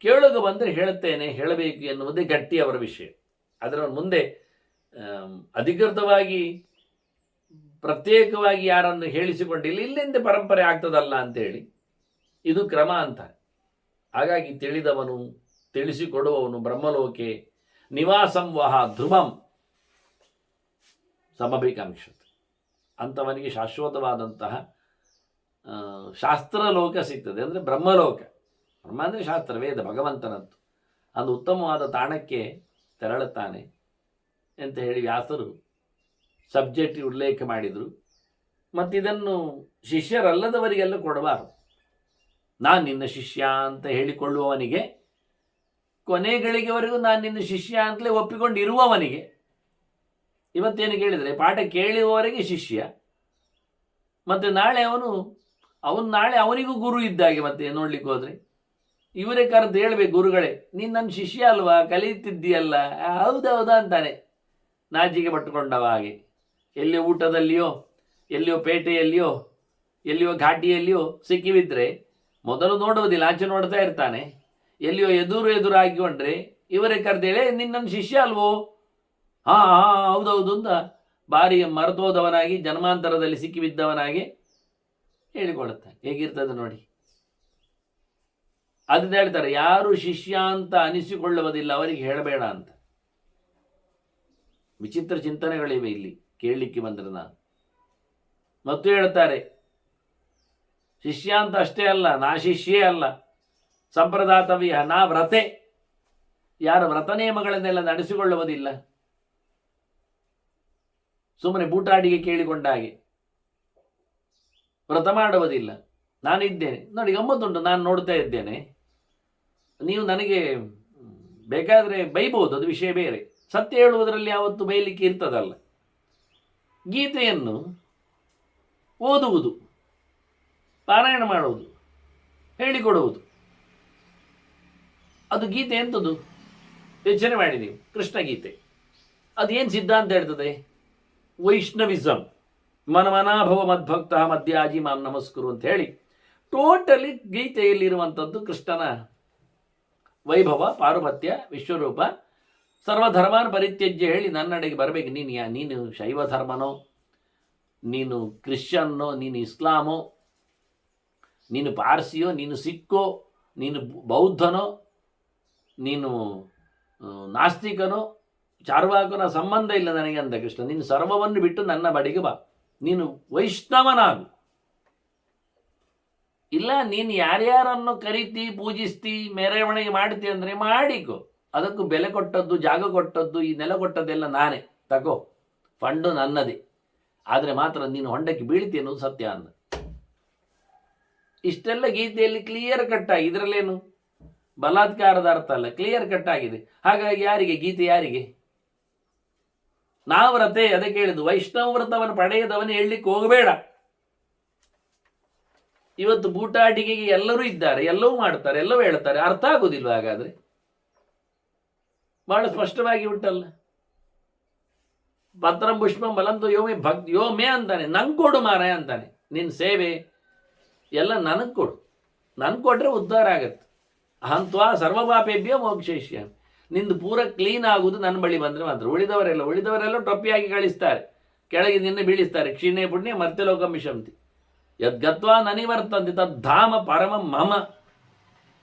ಕೇಳುಗ ಬಂದರೆ ಹೇಳುತ್ತೇನೆ, ಹೇಳಬೇಕು ಎನ್ನುವುದೇ ಗಟ್ಟಿ ಅವರ ವಿಷಯ. ಅದರ ಮುಂದೆ ಅಧಿಕೃತವಾಗಿ ಪ್ರತ್ಯೇಕವಾಗಿ ಯಾರನ್ನು ಹೇಳಿಸಿಕೊಂಡಿಲ್ಲ, ಇಲ್ಲಿಂದ ಪರಂಪರೆ ಆಗ್ತದಲ್ಲ ಅಂತೇಳಿ ಇದು ಕ್ರಮ ಅಂತ. ಹಾಗಾಗಿ ತಿಳಿದವನು, ತಿಳಿಸಿಕೊಡುವವನು ಬ್ರಹ್ಮಲೋಕೆ ನಿವಾಸಂ ವಹ ಧ್ರುವಂ ಸಮಭಿಕಾಂಕ್ಷತೆ, ಅಂಥವನಿಗೆ ಶಾಶ್ವತವಾದಂತಹ ಶಾಸ್ತ್ರಲೋಕ ಸಿಗ್ತದೆ. ಅಂದರೆ ಬ್ರಹ್ಮಲೋಕ, ಬ್ರಹ್ಮ ಅಂದರೆ ಶಾಸ್ತ್ರ, ವೇದ, ಭಗವಂತನದ್ದು, ಅದು ಉತ್ತಮವಾದ ತಾಣಕ್ಕೆ ತೆರಳುತ್ತಾನೆ ಅಂತ ಹೇಳಿ ವ್ಯಾಸರು ಸಬ್ಜೆಕ್ಟ್ ಉಲ್ಲೇಖ ಮಾಡಿದರು. ಮತ್ತು ಇದನ್ನು ಶಿಷ್ಯರಲ್ಲದವರಿಗೆಲ್ಲ ಕೊಡಬಾರದು. ನಾನು ನಿನ್ನ ಶಿಷ್ಯ ಅಂತ ಹೇಳಿಕೊಳ್ಳುವವನಿಗೆ, ಕೊನೆಗಳಿಗೆವರೆಗೂ ನಾನು ನಿನ್ನ ಶಿಷ್ಯ ಅಂತಲೇ ಒಪ್ಪಿಕೊಂಡಿರುವವನಿಗೆ, ಇವತ್ತೇನು ಕೇಳಿದರೆ ಪಾಠ ಕೇಳುವವರೆಗೆ ಶಿಷ್ಯ, ಮತ್ತು ನಾಳೆ ನಾಳೆ ಅವನಿಗೂ ಗುರು ಇದ್ದಾಗೆ. ಮತ್ತೆ ನೋಡ್ಲಿಕ್ಕೆ ಹೋದರೆ ಇವರೇ ಕರೆದು ಹೇಳಬೇಕು, ಗುರುಗಳೇ ನೀನು ನನ್ನ ಶಿಷ್ಯ ಅಲ್ವಾ, ಕಲಿಯುತ್ತಿದ್ದೀಯಲ್ಲ, ಹೌದೌದಾ ಅಂತಾನೆ ನಾಚಿಕೆ ಪಟ್ಟುಕೊಂಡವ ಹಾಗೆ. ಎಲ್ಲಿಯೋ ಊಟದಲ್ಲಿಯೋ, ಎಲ್ಲಿಯೋ ಪೇಟೆಯಲ್ಲಿಯೋ, ಎಲ್ಲಿಯೋ ಘಾಟಿಯಲ್ಲಿಯೋ ಸಿಕ್ಕಿಬಿದ್ರೆ ಮೊದಲು ನೋಡುವುದಿಲ್ಲ, ಆಚೆ ನೋಡ್ತಾ ಇರ್ತಾನೆ. ಎಲ್ಲಿಯೋ ಎದುರು ಹಾಕಿಕೊಂಡ್ರೆ ಇವರೇ ಕರೆದೇಳೆ ನಿನ್ನ ಶಿಷ್ಯ ಅಲ್ವೋ, ಹೌದೌದು ಅಂತ ಭಾರಿ ಮರೆತೋದವನಾಗಿ ಜನ್ಮಾಂತರದಲ್ಲಿ ಸಿಕ್ಕಿಬಿದ್ದವನಾಗಿ ಹೇಳಿಕೊಳ್ಳುತ್ತಾನೆ. ಹೇಗಿರ್ತದೆ ನೋಡಿ. ಅದನ್ನ ಹೇಳ್ತಾರೆ, ಯಾರು ಶಿಷ್ಯ ಅಂತ ಅನಿಸಿಕೊಳ್ಳುವುದಿಲ್ಲ ಅವರಿಗೆ ಹೇಳಬೇಡ ಅಂತ. ವಿಚಿತ್ರ ಚಿಂತನೆಗಳಿವೆ ಇಲ್ಲಿ ಕೇಳಲಿಕ್ಕೆ ಬಂದರೆ. ನಾನು ಮತ್ತು ಹೇಳ್ತಾರೆ, ಶಿಷ್ಯ ಅಂತ ಅಷ್ಟೇ ಅಲ್ಲ, ನಾ ಶಿಷ್ಯೇ ಅಲ್ಲ, ಸಂಪ್ರದಾತವ್ಯ ನಾ ವ್ರತೆ. ಯಾರು ವ್ರತ ನಿಯಮಗಳನ್ನೆಲ್ಲ ನಡೆಸಿಕೊಳ್ಳುವುದಿಲ್ಲ, ಸುಮ್ಮನೆ ಬೂಟಾಡಿಗೆ ಕೇಳಿಕೊಂಡ ಹಾಗೆ ವ್ರತ ಮಾಡುವುದಿಲ್ಲ. ನಾನಿದ್ದೇನೆ ನೋಡಿ, ಗಮ್ಮತ್ತುಂಟು, ನಾನು ನೋಡ್ತಾ ಇದ್ದೇನೆ, ನೀವು ನನಗೆ ಬೇಕಾದರೆ ಬೈಬಹುದು, ಅದು ವಿಷಯ ಬೇರೆ. ಸತ್ಯ ಹೇಳುವುದರಲ್ಲಿ ಯಾವತ್ತು ಬೈಲಿಕ್ಕೆ ಇರ್ತದಲ್ಲ. ಗೀತೆಯನ್ನು ಓದುವುದು, ಪಾರಾಯಣ ಮಾಡುವುದು, ಹೇಳಿಕೊಡುವುದು, ಅದು ಗೀತೆ ಎಂಥದ್ದು ಯೋಚನೆ ಮಾಡಿ ನೀವು. ಕೃಷ್ಣ ಗೀತೆ ಅದೇನು ಸಿದ್ಧಾಂತ ಹೇಳ್ತದೆ? ವೈಷ್ಣವಿಸಂ, ಮನಮನಾಭವ ಮದ್ಭಕ್ತ ಮಧ್ಯಾಜಿ ಮಾಂ ನಮಸ್ಕರು ಅಂತ ಹೇಳಿ ಟೋಟಲಿ ಗೀತೆಯಲ್ಲಿರುವಂಥದ್ದು ಕೃಷ್ಣನ ವೈಭವ, ಪಾರುಪತ್ಯ, ವಿಶ್ವರೂಪ, ಸರ್ವಧರ್ಮಾನ್ ಪರಿತ್ಯಜ್ಯ ಹೇಳಿ ನನ್ನಡೆಗೆ ಬರಬೇಕು. ನೀನು ಶೈವ ಧರ್ಮನೋ, ನೀನು ಕ್ರಿಶ್ಚಿಯನ್ನೋ, ನೀನು ಇಸ್ಲಾಮೋ, ನೀನು ಪಾರ್ಸಿಯೋ, ನೀನು ಸಿಕ್ಕೋ, ನೀನು ಬೌದ್ಧನೋ, ನೀನು ನಾಸ್ತಿಕನೋ, ಚಾರ್ವಾಕನ ಸಂಬಂಧ ಇಲ್ಲ ನನಗೆ ಅಂತ ಕೃಷ್ಣ. ನೀನು ಸರ್ವವನ್ನು ಬಿಟ್ಟು ನನ್ನ ಬಳಿಗೆ ಬಾ, ನೀನು ವೈಷ್ಣವನಾಗು. ಇಲ್ಲ ನೀನು ಯಾರ್ಯಾರನ್ನು ಕರಿತಿ, ಪೂಜಿಸ್ತಿ, ಮೆರವಣಿಗೆ ಮಾಡ್ತಿ ಅಂದರೆ ಮಾಡಿಕೊ. ಅದಕ್ಕೂ ಬೆಲೆ ಕೊಟ್ಟದ್ದು, ಜಾಗ ಕೊಟ್ಟದ್ದು, ಈ ನೆಲ ಕೊಟ್ಟದ್ದೆಲ್ಲ ನಾನೇ, ತಗೋ, ಫಂಡು ನನ್ನದೇ. ಆದರೆ ಮಾತ್ರ ನೀನು ಹೊಂಡಕ್ಕೆ ಬೀಳ್ತಿ ಅನ್ನೋದು ಸತ್ಯ ಅಂದ. ಇಷ್ಟೆಲ್ಲ ಗೀತೆಯಲ್ಲಿ ಕ್ಲಿಯರ್ ಕಟ್ ಆಗಿ, ಇದರಲ್ಲೇನು ಬಲಾತ್ಕಾರದ ಅರ್ಥ ಅಲ್ಲ, ಕ್ಲಿಯರ್ ಕಟ್ ಆಗಿದೆ. ಹಾಗಾಗಿ ಯಾರಿಗೆ ಗೀತೆ? ಯಾರಿಗೆ? ನಾವು ವ್ರತೆ, ಅದಕ್ಕೆ ಹೇಳಿದ್ದು ವೈಷ್ಣವ ವ್ರತವನ್ನು ಪಡೆಯದವನು ಹೇಳಲಿಕ್ಕೆ ಹೋಗಬೇಡ. ಇವತ್ತು ಬೂಟಾಟಿಕೆಗೆ ಎಲ್ಲರೂ ಇದ್ದಾರೆ, ಎಲ್ಲವೂ ಮಾಡ್ತಾರೆ, ಎಲ್ಲವೂ ಹೇಳ್ತಾರೆ, ಅರ್ಥ ಆಗೋದಿಲ್ವ? ಹಾಗಾದ್ರೆ ಬಹಳ ಸ್ಪಷ್ಟವಾಗಿ ಉಂಟಲ್ಲ. ಪತ್ರಂ ಪುಷ್ಪಂ ಬಲಂತು ಯೋಮೆ ಯೋಮೆ ಅಂತಾನೆ, ನಂಗೆ ಕೊಡು ಮಾರಾಯ ಅಂತಾನೆ. ನಿನ್ನ ಸೇವೆ ಎಲ್ಲ ನನಗೆ ಕೊಡು, ನನ್ಗೆ ಕೊಟ್ರೆ ಉದ್ಧಾರ ಆಗತ್ತೆ. ಅಹಂತ್ವಾ ಸರ್ವಪಾಪೇಭ್ಯೋ ಮೋಕ್ಷಯಿಷ್ಯ. ನಿಂದು ಪೂರ ಕ್ಲೀನ್ ಆಗುವುದು ನನ್ನ ಬಳಿ ಬಂದರೆ ಮಾತ್ರ. ಉಳಿದವರೆಲ್ಲ ಟೊಪ್ಪಿಯಾಗಿ ಕಳಿಸ್ತಾರೆ, ಕೆಳಗೆ ನಿನ್ನೆ ಬೀಳಿಸ್ತಾರೆ. ಕ್ಷೀಣೆ ಪುಣ್ಯ ಮರ್ತ್ಯಲೋಕಂ ವಿಶಂತಿ ಯದ್ಗತ್ವಾ ನನಿವರ್ತಂತೆ ತದ್ಧಾಮ ಪರಮ ಮಮ.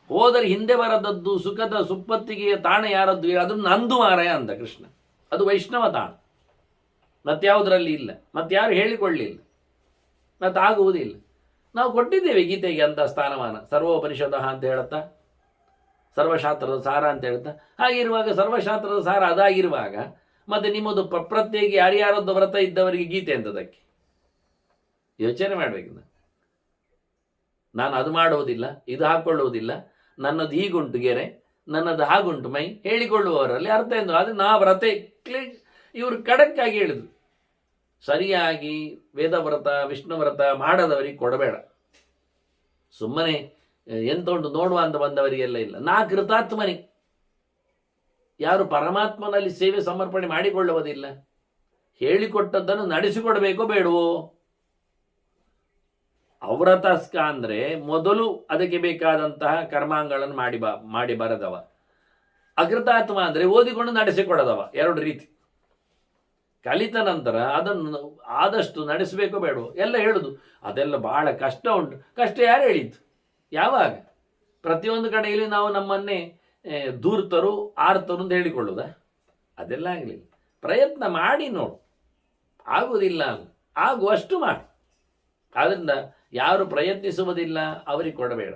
ಹೋದರೆ ಹಿಂದೆ ಬರದದ್ದು ಸುಖದ ಸುಪ್ಪತ್ತಿಗೆಯ ತಾಣ ಯಾರದ್ದು? ಅದು ನಂದು ಮಾರಾಯ ಅಂದ ಕೃಷ್ಣ. ಅದು ವೈಷ್ಣವ ತಾಣ, ಮತ್ಯಾವುದರಲ್ಲಿ ಇಲ್ಲ, ಮತ್ತಾರು ಹೇಳಿಕೊಳ್ಳಿಲ್ಲ, ಮತ್ತಾಗುವುದಿಲ್ಲ. ನಾವು ಕೊಟ್ಟಿದ್ದೇವೆ ಗೀತೆಗೆ ಅಂತ ಸ್ಥಾನಮಾನ, ಸರ್ವೋಪನಿಷದ ಅಂತ ಹೇಳುತ್ತಾ, ಸರ್ವಶಾಸ್ತ್ರದ ಸಾರ ಅಂತ ಹೇಳ್ತಾ. ಹಾಗಿರುವಾಗ ಸರ್ವಶಾಸ್ತ್ರದ ಸಾರ ಅದಾಗಿರುವಾಗ ಮತ್ತೆ ನಿಮ್ಮದು ಪ್ರತ್ಯೇಕ ಯಾರ್ಯಾರದ್ದು ವ್ರತ ಇದ್ದವರಿಗೆ ಗೀತೆ ಅಂತದಕ್ಕೆ ಯೋಚನೆ ಮಾಡಬೇಕು. ನಾನು ಅದು ಮಾಡುವುದಿಲ್ಲ, ಇದು ಹಾಕ್ಕೊಳ್ಳುವುದಿಲ್ಲ, ನನ್ನದು ಹೀಗುಂಟು ಗೆರೆ, ನನ್ನದು ಹಾಗುಂಟು ಮೈ ಹೇಳಿಕೊಳ್ಳುವವರಲ್ಲಿ ಅರ್ಥ ಏನು? ಅದು ನಾ ವ್ರತೆ ಇವರು ಖಡಕ್ಕಾಗಿ ಹೇಳಿದ್ರು. ಸರಿಯಾಗಿ ವೇದವ್ರತ ವಿಷ್ಣು ವ್ರತ ಮಾಡದವರಿಗೆ ಕೊಡಬೇಡ. ಸುಮ್ಮನೆ ಎಂತ ಉಂಟು ನೋಡುವ ಅಂತ ಬಂದವರಿಗೆಲ್ಲ ಇಲ್ಲ. ನಾ ಕೃತಾತ್ಮನಿ. ಯಾರು ಪರಮಾತ್ಮನಲ್ಲಿ ಸೇವೆ ಸಮರ್ಪಣೆ ಮಾಡಿಕೊಳ್ಳುವುದಿಲ್ಲ, ಹೇಳಿಕೊಟ್ಟದ್ದನ್ನು ನಡೆಸಿಕೊಡಬೇಕೋ ಬೇಡವೋ? ಅವ್ರತಸ್ಕ ಅಂದರೆ ಮೊದಲು ಅದಕ್ಕೆ ಬೇಕಾದಂತಹ ಕರ್ಮಾಂಗಗಳನ್ನು ಮಾಡಿ ಬರದವ. ಅಕೃತಾತ್ಮ ಅಂದರೆ ಓದಿಕೊಂಡು ನಡೆಸಿಕೊಡದವ. ಎರಡು ರೀತಿ. ಕಲಿತ ನಂತರ ಅದನ್ನು ಆದಷ್ಟು ನಡೆಸಬೇಕೋ ಬೇಡವೋ ಎಲ್ಲ ಹೇಳುದು. ಅದೆಲ್ಲ ಬಹಳ ಕಷ್ಟ ಉಂಟು. ಕಷ್ಟ ಯಾರು ಹೇಳಿದ್ದು? ಯಾವಾಗ? ಪ್ರತಿಯೊಂದು ಕಡೆಯಲ್ಲಿ ನಾವು ನಮ್ಮನ್ನೇ ದೂರ್ತರು ಆರ್ತರು ಅಂತ ಹೇಳಿಕೊಳ್ಳುವುದ? ಅದೆಲ್ಲ ಆಗಲಿಲ್ಲ. ಪ್ರಯತ್ನ ಮಾಡಿ ನೋಡು, ಆಗುವುದಿಲ್ಲ ಆಗುವಷ್ಟು ಮಾಡಿ. ಆದ್ದರಿಂದ ಯಾರು ಪ್ರಯತ್ನಿಸುವುದಿಲ್ಲ ಅವರಿಗೆ ಕೊಡಬೇಡ,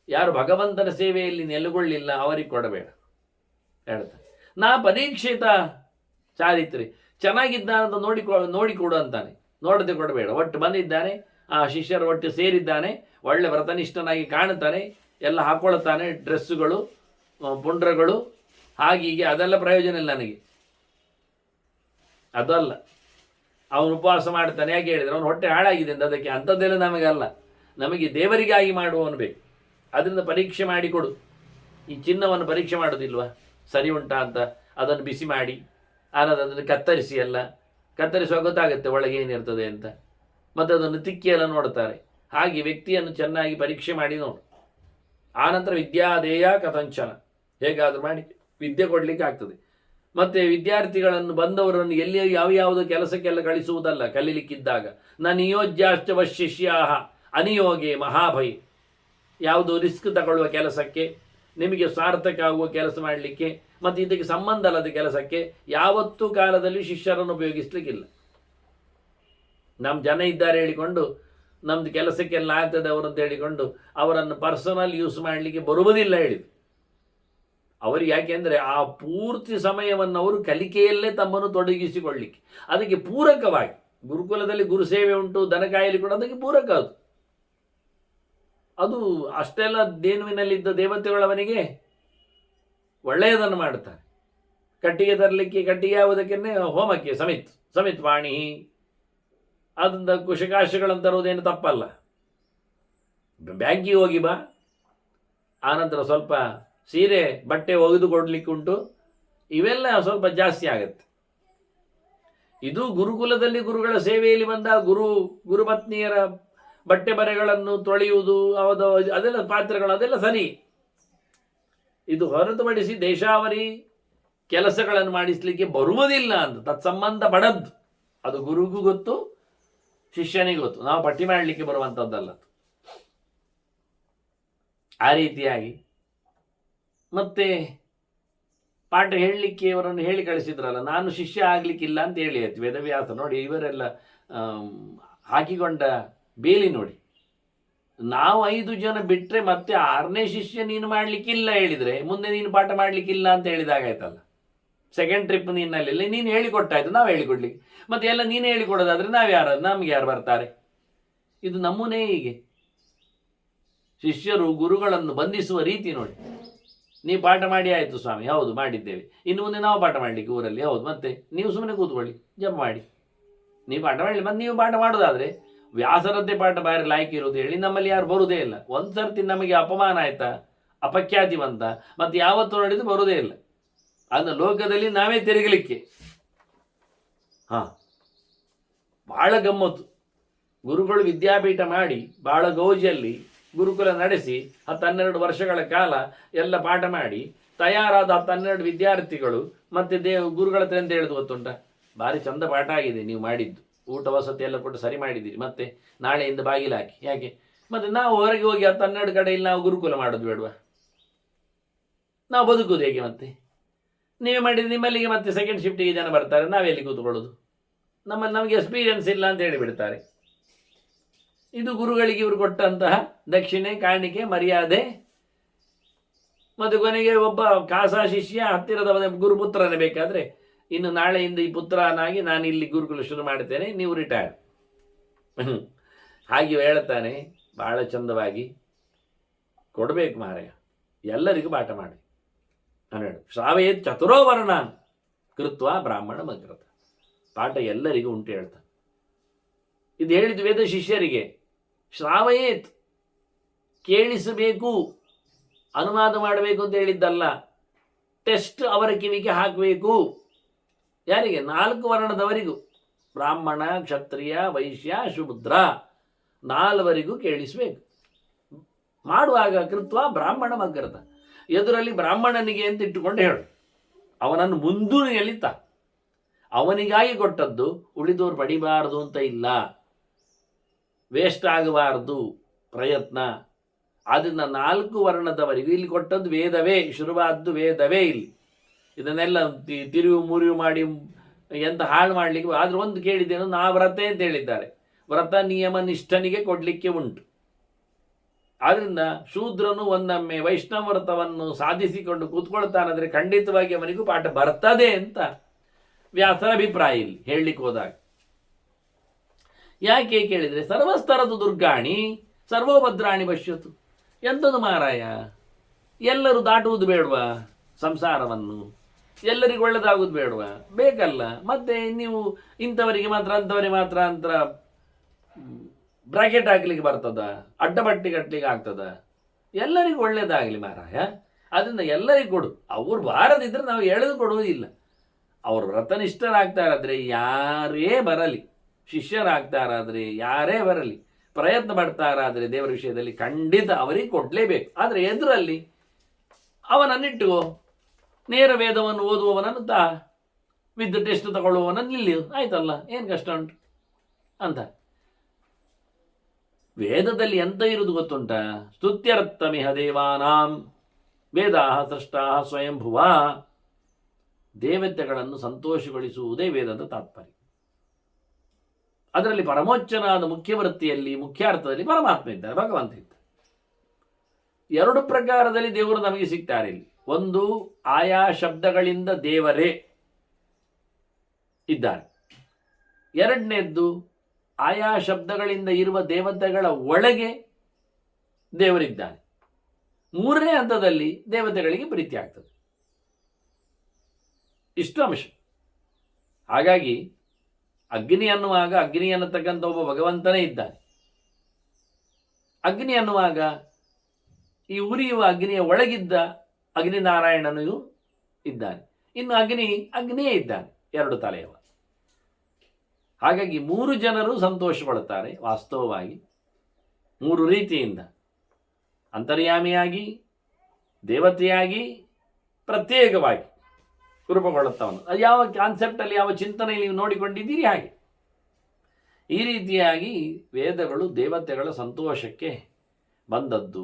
ಯಾರು ಭಗವಂತನ ಸೇವೆಯಲ್ಲಿ ನೆಲೆಗೊಳ್ಳಿಲ್ಲ ಅವರಿಗೆ ಕೊಡಬೇಡ ಹೇಳ್ತಾರೆ. ನಾ ಪರೀಕ್ಷಿತ ಚಾರಿತ್ರೆ, ಚೆನ್ನಾಗಿದ್ದಾನಂತ ನೋಡಿಕೊಡು ಅಂತಾನೆ, ನೋಡದೆ ಕೊಡಬೇಡ. ಒಟ್ಟು ಬಂದಿದ್ದಾನೆ, ಆ ಶಿಷ್ಯರ ಒಟ್ಟು ಸೇರಿದ್ದಾನೆ, ಒಳ್ಳೆ ವ್ರತನಿಷ್ಠನಾಗಿ ಕಾಣುತ್ತಾನೆ, ಎಲ್ಲ ಹಾಕೊಳ್ತಾನೆ, ಡ್ರೆಸ್ಸುಗಳು ಪುಂಡ್ರಗಳು ಹಾಗೀಗೆ, ಅದೆಲ್ಲ ಪ್ರಯೋಜನ ಇಲ್ಲ ನನಗೆ. ಅದಲ್ಲ, ಅವನು ಉಪವಾಸ ಮಾಡ್ತಾನೆ ಯಾಕೆ ಹೇಳಿದರೆ ಅವನು ಹೊಟ್ಟೆ ಹಾಳಾಗಿದೆ ಅಂತ. ಅದಕ್ಕೆ ಅಂಥದ್ದೆಲ್ಲ ನಮಗಲ್ಲ, ನಮಗೆ ದೇವರಿಗಾಗಿ ಮಾಡುವವನು ಬೇಕು. ಅದರಿಂದ ಪರೀಕ್ಷೆ ಮಾಡಿಕೊಡು. ಈ ಚಿನ್ನವನ್ನು ಪರೀಕ್ಷೆ ಮಾಡೋದಿಲ್ವಾ ಸರಿ ಉಂಟಾ ಅಂತ? ಅದನ್ನು ಬಿಸಿ ಮಾಡಿ ಅದನ್ನು ಕತ್ತರಿಸಿ, ಎಲ್ಲ ಕತ್ತರಿಸುವಾಗ ಗೊತ್ತಾಗುತ್ತೆ ಒಳಗೆ ಏನಿರ್ತದೆ ಅಂತ. ಮತ್ತು ಅದನ್ನು ತಿಕ್ಕಿಯೆಲ್ಲ ನೋಡ್ತಾರೆ. ಹಾಗೆ ವ್ಯಕ್ತಿಯನ್ನು ಚೆನ್ನಾಗಿ ಪರೀಕ್ಷೆ ಮಾಡಿ ನೋಡು. ಆನಂತರ ವಿದ್ಯಾದೇಯ ಕಥಂಚನ, ಹೇಗಾದರೂ ಮಾಡಿ ವಿದ್ಯೆ ಕೊಡಲಿಕ್ಕೆ ಆಗ್ತದೆ. ಮತ್ತು ವಿದ್ಯಾರ್ಥಿಗಳನ್ನು ಬಂದವರನ್ನು ಎಲ್ಲಿ ಯಾವ್ಯಾವುದು ಕೆಲಸಕ್ಕೆಲ್ಲ ಕಳಿಸುವುದಲ್ಲ, ಕಲೀಲಿಕ್ಕಿದ್ದಾಗ. ನ ನಿಯೋಜ್ಯಾಶ್ಚವ ಶಿಷ್ಯಾಹ ಅನಿಯೋಗೆ ಮಹಾಭಯ. ಯಾವುದು ರಿಸ್ಕ್ ತಗೊಳ್ಳುವ ಕೆಲಸಕ್ಕೆ, ನಿಮಗೆ ಸಾರ್ಥಕ ಆಗುವ ಕೆಲಸ ಮಾಡಲಿಕ್ಕೆ, ಮತ್ತು ಇದಕ್ಕೆ ಸಂಬಂಧ ಅಲ್ಲದ ಕೆಲಸಕ್ಕೆ ಯಾವತ್ತೂ ಕಾಲದಲ್ಲಿ ಶಿಷ್ಯರನ್ನು ಉಪಯೋಗಿಸ್ಲಿಕ್ಕಿಲ್ಲ. ನಮ್ಮ ಜನ ಇದ್ದಾರೆ ಹೇಳಿಕೊಂಡು, ನಮ್ಮದು ಕೆಲಸಕ್ಕೆಲ್ಲ ಆಗ್ತದೆ ಅವರಂತ ಹೇಳಿಕೊಂಡು ಅವರನ್ನು ಪರ್ಸನಲ್ ಯೂಸ್ ಮಾಡಲಿಕ್ಕೆ ಬರುವುದಿಲ್ಲ ಹೇಳಿದ್ರು. ಅವರು ಯಾಕೆಂದರೆ ಆ ಪೂರ್ತಿ ಸಮಯವನ್ನು ಅವರು ಕಲಿಕೆಯಲ್ಲೇ ತಮ್ಮನ್ನು ತೊಡಗಿಸಿಕೊಳ್ಳಿಕ್ಕೆ, ಅದಕ್ಕೆ ಪೂರಕವಾಗಿ ಗುರುಕುಲದಲ್ಲಿ ಗುರುಸೇವೆ ಉಂಟು, ದನ ಕಾಯಲಿ ಕೂಡ ಅದಕ್ಕೆ ಪೂರಕ. ಅದು ಅಷ್ಟೆಲ್ಲ ದೇನುವಿನಲ್ಲಿದ್ದ ದೇವತೆಗಳವನಿಗೆ ಒಳ್ಳೆಯದನ್ನು ಮಾಡುತ್ತಾರೆ. ಕಟ್ಟಿಗೆ ತರಲಿಕ್ಕೆ, ಕಟ್ಟಿಗೆ ಯಾವುದಕ್ಕೆ ಹೋಮಕ್ಕೆ ಸಮಿತ್ ವಾಣಿ, ಅದರಿಂದ ಕುಶಕಾಶಗಳನ್ನು ತರುವುದೇನು ತಪ್ಪಲ್ಲ. ಬ್ಯಾಂಕಿಗೆ ಹೋಗಿ ಬಾ, ಆನಂತರ ಸ್ವಲ್ಪ ಸೀರೆ ಬಟ್ಟೆ ಒಗೆದು ಕೊಡಲಿಕ್ಕೆ ಉಂಟು, ಇವೆಲ್ಲ ಸ್ವಲ್ಪ ಜಾಸ್ತಿ ಆಗತ್ತೆ. ಇದು ಗುರುಕುಲದಲ್ಲಿ ಗುರುಗಳ ಸೇವೆಯಲ್ಲಿ ಬಂದ ಗುರುಪತ್ನಿಯರ ಬಟ್ಟೆ ಬರೆಗಳನ್ನು ತೊಳೆಯುವುದು, ಅದೆಲ್ಲ ಪಾತ್ರೆಗಳು, ಅದೆಲ್ಲ ಸರಿ. ಇದು ಹೊರತುಪಡಿಸಿ ದೇಶಾವರಿ ಕೆಲಸಗಳನ್ನು ಮಾಡಿಸಲಿಕ್ಕೆ ಬರುವುದಿಲ್ಲ ಅಂತ ತತ್ಸಂಬಂಧ ಪಡದ್ದು. ಅದು ಗುರುಗೂ ಗೊತ್ತು, ಶಿಷ್ಯನಿಗೆ ಗೊತ್ತು. ನಾವು ಪಟ್ಟಿ ಮಾಡಲಿಕ್ಕೆ ಬರುವಂಥದ್ದಲ್ಲ. ಆ ರೀತಿಯಾಗಿ ಮತ್ತೆ ಪಾಠ ಹೇಳಲಿಕ್ಕೆ ಇವರನ್ನು ಹೇಳಿ ಕಳಿಸಿದ್ರಲ್ಲ, ನಾನು ಶಿಷ್ಯ ಆಗಲಿಕ್ಕಿಲ್ಲ ಅಂತ ಹೇಳಿ ಆಯ್ತು. ವೇದವ್ಯಾಸ ನೋಡಿ, ಇವರೆಲ್ಲ ಹಾಕಿಕೊಂಡ ಬೇಲಿ ನೋಡಿ. ನಾವು 5 ಜನ ಬಿಟ್ಟರೆ ಮತ್ತೆ 6ನೇ ಶಿಷ್ಯ ನೀನು ಮಾಡಲಿಕ್ಕಿಲ್ಲ ಹೇಳಿದರೆ ಮುಂದೆ ನೀನು ಪಾಠ ಮಾಡಲಿಕ್ಕಿಲ್ಲ ಅಂತ ಹೇಳಿದಾಗಾಯ್ತಲ್ಲ. ಸೆಕೆಂಡ್ ಟ್ರಿಪ್ ನೀನಲ್ಲಿ ನೀನು ಹೇಳಿಕೊಟ್ಟಾಯ್ತು, ನಾವು ಹೇಳಿಕೊಡ್ಲಿಕ್ಕೆ. ಮತ್ತೆ ಎಲ್ಲ ನೀನು ಹೇಳಿಕೊಡೋದಾದ್ರೆ ನಮ್ಗೆ ಯಾರು ಬರ್ತಾರೆ? ಇದು ನಮೂನೆ. ಹೀಗೆ ಶಿಷ್ಯರು ಗುರುಗಳನ್ನು ಬಂಧಿಸುವ ರೀತಿ ನೋಡಿ. ನೀವು ಪಾಠ ಮಾಡಿ ಆಯಿತು ಸ್ವಾಮಿ, ಹೌದು ಮಾಡಿದ್ದೇವೆ, ಇನ್ನು ಮುಂದೆ ನಾವು ಪಾಠ ಮಾಡಲಿಕ್ಕೆ ಊರಲ್ಲಿ, ಹೌದು, ಮತ್ತೆ ನೀವು ಸುಮ್ಮನೆ ಕೂತ್ಕೊಳ್ಳಿ, ಜಂಪ್ ಮಾಡಿ, ನೀವು ಪಾಠ ಮಾಡಲಿ. ಮತ್ತೆ ನೀವು ಪಾಠ ಮಾಡೋದಾದರೆ ವ್ಯಾಸರದ್ದೇ ಪಾಠ ಬಾರಿ ಲಾಯ್ಕೆ ಇರೋದು ಹೇಳಿ ನಮ್ಮಲ್ಲಿ ಯಾರು ಬರುವುದೇ ಇಲ್ಲ. ಒಂದು ಸರ್ತಿ ನಮಗೆ ಅಪಮಾನ ಆಯ್ತಾ, ಅಪಖ್ಯಾತಿ ಬಂತ, ಮತ್ತೆ ಯಾವತ್ತು ನೋಡಿದ್ದು ಬರುವುದೇ ಇಲ್ಲ. ಅದನ್ನ ಲೋಕದಲ್ಲಿ ನಾವೇ ತಿರುಗಲಿಕ್ಕೆ. ಭಾಳ ಗಮ್ಮತ್ತು. ಗುರುಗಳು ವಿದ್ಯಾಪೀಠ ಮಾಡಿ ಭಾಳ ಗೌಜಿಯಲ್ಲಿ ಗುರುಕುಲ ನಡೆಸಿ 10-12 ವರ್ಷಗಳ ಕಾಲ ಎಲ್ಲ ಪಾಠ ಮಾಡಿ ತಯಾರಾದ 10-12 ವಿದ್ಯಾರ್ಥಿಗಳು ಮತ್ತೆ ಗುರುಗಳ ಹತ್ರ ಅಂತ ಹೇಳುದು ಗೊತ್ತುಂಟ, ಭಾರಿ ಚಂದ ಪಾಠ ಆಗಿದೆ ನೀವು ಮಾಡಿದ್ದು, ಊಟ ವಸತಿ ಎಲ್ಲ ಕೊಟ್ಟು ಸರಿ ಮಾಡಿದ್ದೀರಿ, ಮತ್ತೆ ನಾಳೆಯಿಂದ ಬಾಗಿಲು ಹಾಕಿ. ಯಾಕೆ ಮತ್ತೆ ನಾವು ಹೊರಗೆ ಹೋಗಿ 10-12 ಕಡೆಯಲ್ಲಿ ನಾವು ಗುರುಕುಲ ಮಾಡೋದು ಬೇಡವಾ? ನಾವು ಬದುಕುವುದು ಹೇಗೆ? ಮತ್ತೆ ನೀವೇ ಮಾಡಿದ್ದು ನಿಮ್ಮಲ್ಲಿಗೆ ಮತ್ತೆ ಸೆಕೆಂಡ್ ಶಿಫ್ಟಿಗೆ ಜನ ಬರ್ತಾರೆ, ನಾವೆಲ್ಲಿ ಕೂತ್ಕೊಳ್ಳೋದು? ನಮಗೆ ಎಕ್ಸ್ಪೀರಿಯನ್ಸ್ ಇಲ್ಲ ಅಂತ ಹೇಳಿಬಿಡ್ತಾರೆ. ಇದು ಗುರುಗಳಿಗೆ ಇವರು ಕೊಟ್ಟಂತಹ ದಕ್ಷಿಣೆ, ಕಾಣಿಕೆ, ಮರ್ಯಾದೆ. ಮತ್ತು ಕೊನೆಗೆ ಒಬ್ಬ ಖಾಸಾ ಶಿಷ್ಯ ಹತ್ತಿರದ ಗುರುಪುತ್ರನೇ ಬೇಕಾದರೆ, ಇನ್ನು ನಾಳೆಯಿಂದ ಈ ಪುತ್ರನಾಗಿ ನಾನು ಇಲ್ಲಿ ಗುರುಕುಲ ಶುರು ಮಾಡ್ತೇನೆ, ನೀವು ರಿಟೈರ್. ಹಾಗೆ ಹೇಳ್ತಾನೆ. ಭಾಳ ಚಂದವಾಗಿ ಕೊಡಬೇಕು ಮಾರಾಯ, ಎಲ್ಲರಿಗೂ ಪಾಠ ಮಾಡಿ. 12 ಶ್ರಾವೇತ್ ಚತುರೋವರ್ಣ ಕೃತ್ವ ಬ್ರಾಹ್ಮಣ ಮಗ್ರತ. ಪಾಠ ಎಲ್ಲರಿಗೂ ಉಂಟು ಹೇಳ್ತಾನೆ. ಇದು ಹೇಳಿದ ವೇದ ಶಿಷ್ಯರಿಗೆ. ಶ್ರಾವಯೇತ್ ಕೇಳಿಸಬೇಕು, ಅನುವಾದ ಮಾಡಬೇಕು ಅಂತ ಹೇಳಿದ್ದಲ್ಲ, ಟೆಸ್ಟ್ ಅವರ ಕಿವಿಗೆ ಹಾಕಬೇಕು. ಯಾರಿಗೆ? 4 ವರ್ಣದವರಿಗೂ, ಬ್ರಾಹ್ಮಣ, ಕ್ಷತ್ರಿಯ, ವೈಶ್ಯ, ಶೂದ್ರ, 4ವರಿಗೂ ಕೇಳಿಸಬೇಕು. ಮಾಡುವಾಗ ಕೃತ್ವ ಬ್ರಾಹ್ಮಣ ಮಗ್ರತ, ಎದುರಲ್ಲಿ ಬ್ರಾಹ್ಮಣನಿಗೆ ಅಂತ ಇಟ್ಟುಕೊಂಡು ಹೇಳು. ಅವನನ್ನು ಮುಂದೂಣಿಯಲ್ಲಿ ಅವನಿಗಾಗಿ ಕೊಟ್ಟದ್ದು, ಉಳಿದವರು ಪಡಿಬಾರದು ಅಂತ ಇಲ್ಲ, ವೇಸ್ಟ್ ಆಗಬಾರದು ಪ್ರಯತ್ನ. ಅದನ್ನು 4 ವರ್ಣದವರಿಗೂ ಇಲ್ಲಿ ಕೊಟ್ಟದ್ದು ವೇದವೇ, ಶುರುವಾದ್ದು ವೇದವೇ. ಇಲ್ಲಿ ಇದನ್ನೆಲ್ಲ ತಿರುವು ಮುರಿವು ಮಾಡಿ ಎಂತ ಹಾಳು ಮಾಡಲಿಕ್ಕೆ. ಆದ್ರೆ ಒಂದು ಕೇಳಿದ್ದೇನು, ನಾ ವ್ರತ ಅಂತ ಹೇಳಿದ್ದಾರೆ. ವ್ರತ ನಿಯಮ ನಿಷ್ಠನಿಗೆ ಕೊಡಲಿಕ್ಕೆ ಉಂಟು. ಆದ್ರಿಂದ ಶೂದ್ರನು ಒಂದೊಮ್ಮೆ ವೈಷ್ಣವ ವ್ರತವನ್ನು ಸಾಧಿಸಿಕೊಂಡು ಕೂತ್ಕೊಳ್ತಾನಂದ್ರೆ ಖಂಡಿತವಾಗಿ ಅವನಿಗೂ ಪಾಠ ಬರ್ತದೆ ಅಂತ ವ್ಯಾಸರ ಅಭಿಪ್ರಾಯ ಇಲ್ಲಿ ಹೇಳಲಿಕ್ಕೆ ಹೋದಾಗ. ಯಾಕೆ ಕೇಳಿದರೆ, ಸರ್ವಸ್ತರದು ದುರ್ಗಾಣಿ ಸರ್ವೋಭದ್ರಾಣಿ ಪಶ್ಯತು. ಎಂಥದ್ದು ಮಾರಾಯ, ಎಲ್ಲರೂ ದಾಟುವುದು ಬೇಡವಾ ಸಂಸಾರವನ್ನು? ಎಲ್ಲರಿಗೂ ಒಳ್ಳೆದಾಗುವುದು ಬೇಡವಾ? ಬೇಕಲ್ಲ. ಮತ್ತೆ ನೀವು ಇಂಥವರಿಗೆ ಮಾತ್ರ ಅಂಥವರಿಗೆ ಮಾತ್ರ ಅಂತ ಬ್ರಾಕೆಟ್ ಹಾಕ್ಲಿಕ್ಕೆ ಬರ್ತದ? ಅಡ್ಡಪಟ್ಟಿ ಕಟ್ಟಲಿಕ್ಕೆ ಆಗ್ತದ? ಎಲ್ಲರಿಗೂ ಒಳ್ಳೇದಾಗಲಿ ಮಾರಾಯ. ಅದರಿಂದ ಎಲ್ಲರಿಗೂ ಕೊಡು. ಅವ್ರು ಬಾರದಿದ್ರೆ ನಾವು ಎಳೆದು ಕೊಡುವುದಿಲ್ಲ. ಅವರು ವ್ರತನಿಷ್ಠರಾಗ್ತಾರಾದರೆ ಯಾರೇ ಬರಲಿ, ಶಿಷ್ಯರಾಗ್ತಾರಾದರೆ ಯಾರೇ ಬರಲಿ, ಪ್ರಯತ್ನ ಪಡ್ತಾರಾದರೆ ದೇವರ ವಿಷಯದಲ್ಲಿ ಖಂಡಿತ ಅವರಿಗೆ ಕೊಡಲೇಬೇಕು. ಆದರೆ ಎದುರಲ್ಲಿ ಅವನನ್ನಿಟ್ಟುಕೋ, ನೇರ ವೇದವನ್ನು ಓದುವವನನ್ನು ವಿದ್ ಟೆಸ್ಟ್ ತಗೊಳ್ಳುವವನನ್ನು ನಿಲ್ಲಿ, ಆಯ್ತಲ್ಲ, ಏನು ಕಷ್ಟ ಉಂಟು ಅಂತ. ವೇದದಲ್ಲಿ ಎಂತ ಇರುವುದು ಗೊತ್ತುಂಟ? ಸ್ತುತ್ಯರ್ಥಮಿಹ ದೇವಾನಾಂ ವೇದಾಹ ಸೃಷ್ಟಾ ಸ್ವಯಂಭುವ. ದೇವತೆಗಳನ್ನು ಸಂತೋಷಗೊಳಿಸುವುದೇ ವೇದದ ತಾತ್ಪರ್ಯ. ಅದರಲ್ಲಿ ಪರಮೋಚ್ಚನಾದ ಮುಖ್ಯವೃತ್ತಿಯಲ್ಲಿ, ಮುಖ್ಯಾರ್ಥದಲ್ಲಿ ಪರಮಾತ್ಮ ಇದ್ದಾರೆ, ಭಗವಂತ ಇದ್ದಾರೆ. 2 ಪ್ರಕಾರದಲ್ಲಿ ದೇವರು ನಮಗೆ ಸಿಗ್ತಾರೆ ಇಲ್ಲಿ. ಒಂದು, ಆಯಾ ಶಬ್ದಗಳಿಂದ ದೇವರೇ ಇದ್ದಾರೆ. 2ನೇದ್ದು, ಆಯಾ ಶಬ್ದಗಳಿಂದ ಇರುವ ದೇವತೆಗಳ ಒಳಗೆ ದೇವರಿದ್ದಾನೆ. 3ನೇ ಹಂತದಲ್ಲಿ ದೇವತೆಗಳಿಗೆ ಪ್ರೀತಿ ಆಗ್ತದೆ. ಇಷ್ಟು ಅಂಶ. ಹಾಗಾಗಿ ಅಗ್ನಿ ಅನ್ನುವಾಗ ಅಗ್ನಿ ಅನ್ನತಕ್ಕಂಥ ಒಬ್ಬ ಭಗವಂತನೇ ಇದ್ದಾನೆ. ಅಗ್ನಿ ಅನ್ನುವಾಗ ಈ ಉರಿಯುವ ಅಗ್ನಿಯ ಒಳಗಿದ್ದ ಅಗ್ನಿನಾರಾಯಣನು ಇದ್ದಾನೆ. ಇನ್ನು ಅಗ್ನಿಯೇ ಇದ್ದಾನೆ, 2 ತಲೆಯವ. ಹಾಗಾಗಿ 3 ಜನರು ಸಂತೋಷ ಪಡುತ್ತಾರೆ ವಾಸ್ತವವಾಗಿ, 3 ರೀತಿಯಿಂದ. ಅಂತರ್ಯಾಮಿಯಾಗಿ, ದೇವತೆಯಾಗಿ, ಪ್ರತ್ಯೇಕವಾಗಿ ರೂಪುಗೊಳ್ಳುತ್ತವನು. ಅದು ಯಾವ ಕಾನ್ಸೆಪ್ಟಲ್ಲಿ, ಯಾವ ಚಿಂತನೆಯಲ್ಲಿ ನೀವು ನೋಡಿಕೊಂಡಿದ್ದೀರಿ ಹಾಗೆ. ಈ ರೀತಿಯಾಗಿ ವೇದಗಳು ದೇವತೆಗಳ ಸಂತೋಷಕ್ಕೆ ಬಂದದ್ದು.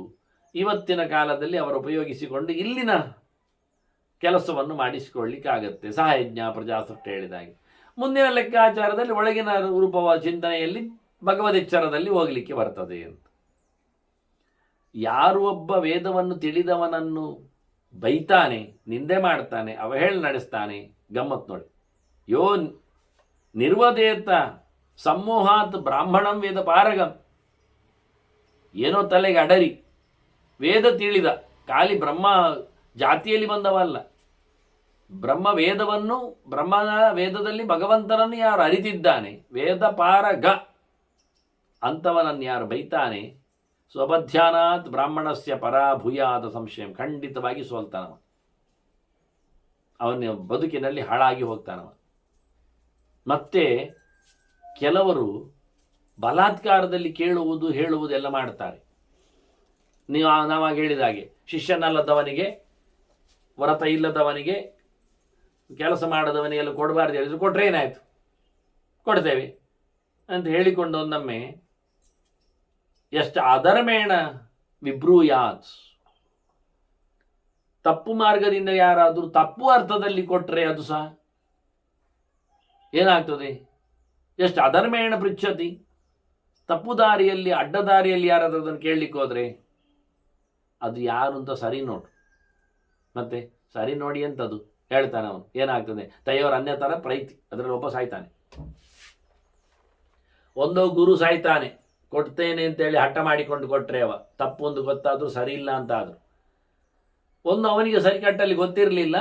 ಇವತ್ತಿನ ಕಾಲದಲ್ಲಿ ಅವರು ಉಪಯೋಗಿಸಿಕೊಂಡು ಇಲ್ಲಿನ ಕೆಲಸವನ್ನು ಮಾಡಿಸಿಕೊಳ್ಳಿಕ್ಕಾಗತ್ತೆ. ಸಹಯಜ್ಞ ಪ್ರಜಾಸೃಷ್ಟಿ ಹೇಳಿದಾಗೆ ಮುಂದಿನ ಲೆಕ್ಕಾಚಾರದಲ್ಲಿ ಒಳಗಿನ ರೂಪವ ಚಿಂತನೆಯಲ್ಲಿ ಭಗವದೆಚ್ಚರದಲ್ಲಿ ಹೋಗಲಿಕ್ಕೆ ಬರ್ತದೆ ಅಂತ. ಯಾರು ಒಬ್ಬ ವೇದವನ್ನು ತಿಳಿದವನನ್ನು ಬೈತಾನೆ, ನಿಂದೆ ಮಾಡ್ತಾನೆ, ಅವಹೇಳ ನಡೆಸ್ತಾನೆ, ಗಮ್ಮತ್ ನೋಡಿ. ಯೋ ನಿರ್ವದೇತ ಸಮೂಹಾತ್ ಬ್ರಾಹ್ಮಣಂ ವೇದ ಪಾರಗಂ. ಏನೋ ತಲೆಗೆ ಅಡರಿ ವೇದ ತಿಳಿದ, ಖಾಲಿ ಬ್ರಹ್ಮ ಜಾತಿಯಲ್ಲಿ ಬಂದವಲ್ಲ, ಬ್ರಹ್ಮನ ವೇದದಲ್ಲಿ ಭಗವಂತನನ್ನು ಯಾರು ಅರಿತಿದ್ದಾನೆ, ವೇದ ಪಾರಗ ಅಂಥವನನ್ನು ಯಾರು ಬೈತಾನೆ, ಸ್ವಬಧ್ಯಾನಾತ್ ಬ್ರಾಹ್ಮಣಸ್ಯ ಪರಾಭೂಯಾದ ಸಂಶಯ, ಖಂಡಿತವಾಗಿ ಸೋಲ್ತಾನವ, ಅವನ ಬದುಕಿನಲ್ಲಿ ಹಾಳಾಗಿ ಹೋಗ್ತಾನವ. ಮತ್ತೆ ಕೆಲವರು ಬಲಾತ್ಕಾರದಲ್ಲಿ ಕೇಳುವುದು ಹೇಳುವುದೆಲ್ಲ ಮಾಡ್ತಾರೆ. ನಾವಾಗ ಹೇಳಿದ ಹಾಗೆ ಶಿಷ್ಯನಲ್ಲದವನಿಗೆ, ವ್ರತ ಇಲ್ಲದವನಿಗೆ, ಕೆಲಸ ಮಾಡದವನಿಗೆಲ್ಲ ಕೊಡಬಾರ್ದು ಹೇಳಿದ್ರು ಕೊಟ್ರೆ ಏನಾಯಿತು, ಕೊಡ್ತೇವೆ ಅಂತ ಹೇಳಿಕೊಂಡು ಒಂದೊಮ್ಮೆ ಎಷ್ಟು ಅಧರ್ಮೇಣ ವಿಬ್ರೂಯಾತ್, ತಪ್ಪು ಮಾರ್ಗದಿಂದ ಯಾರಾದರೂ ತಪ್ಪು ಅರ್ಥದಲ್ಲಿ ಕೊಟ್ಟರೆ ಅದು ಸಹ ಏನಾಗ್ತದೆ, ಎಷ್ಟು ಅಧರ್ಮೇಣ ಪೃಚ್ಛತಿ, ತಪ್ಪು ದಾರಿಯಲ್ಲಿ ಅಡ್ಡದಾರಿಯಲ್ಲಿ ಯಾರಾದರೂ ಅದನ್ನು ಕೇಳಲಿಕ್ಕೆ ಹೋದರೆ ಅದು ಯಾರು ಅಂತ ಸರಿ ನೋಡು, ಮತ್ತೆ ಸರಿ ನೋಡಿ ಅಂತದು ಹೇಳ್ತಾನೆ ಅವನು. ಏನಾಗ್ತದೆ, ತಯ್ಯವರು ಅನ್ಯತರ ಪ್ರೈತಿ, ಅದರಲ್ಲಿ ಒಬ್ಬ ಸಾಯ್ತಾನೆ. ಒಂದೋ ಗುರು ಸಾಯ್ತಾನೆ, ಕೊಡ್ತೇನೆ ಅಂತೇಳಿ ಹಠ ಮಾಡಿಕೊಂಡು ಕೊಟ್ಟರೆ ಅವ ತಪ್ಪು ಒಂದು ಗೊತ್ತಾದರೂ ಸರಿ ಇಲ್ಲ ಅಂತ ಆದರು. ಒಂದು ಅವನಿಗೆ ಸರಿ ಕಟ್ಟಲ್ಲಿ ಗೊತ್ತಿರಲಿಲ್ಲ,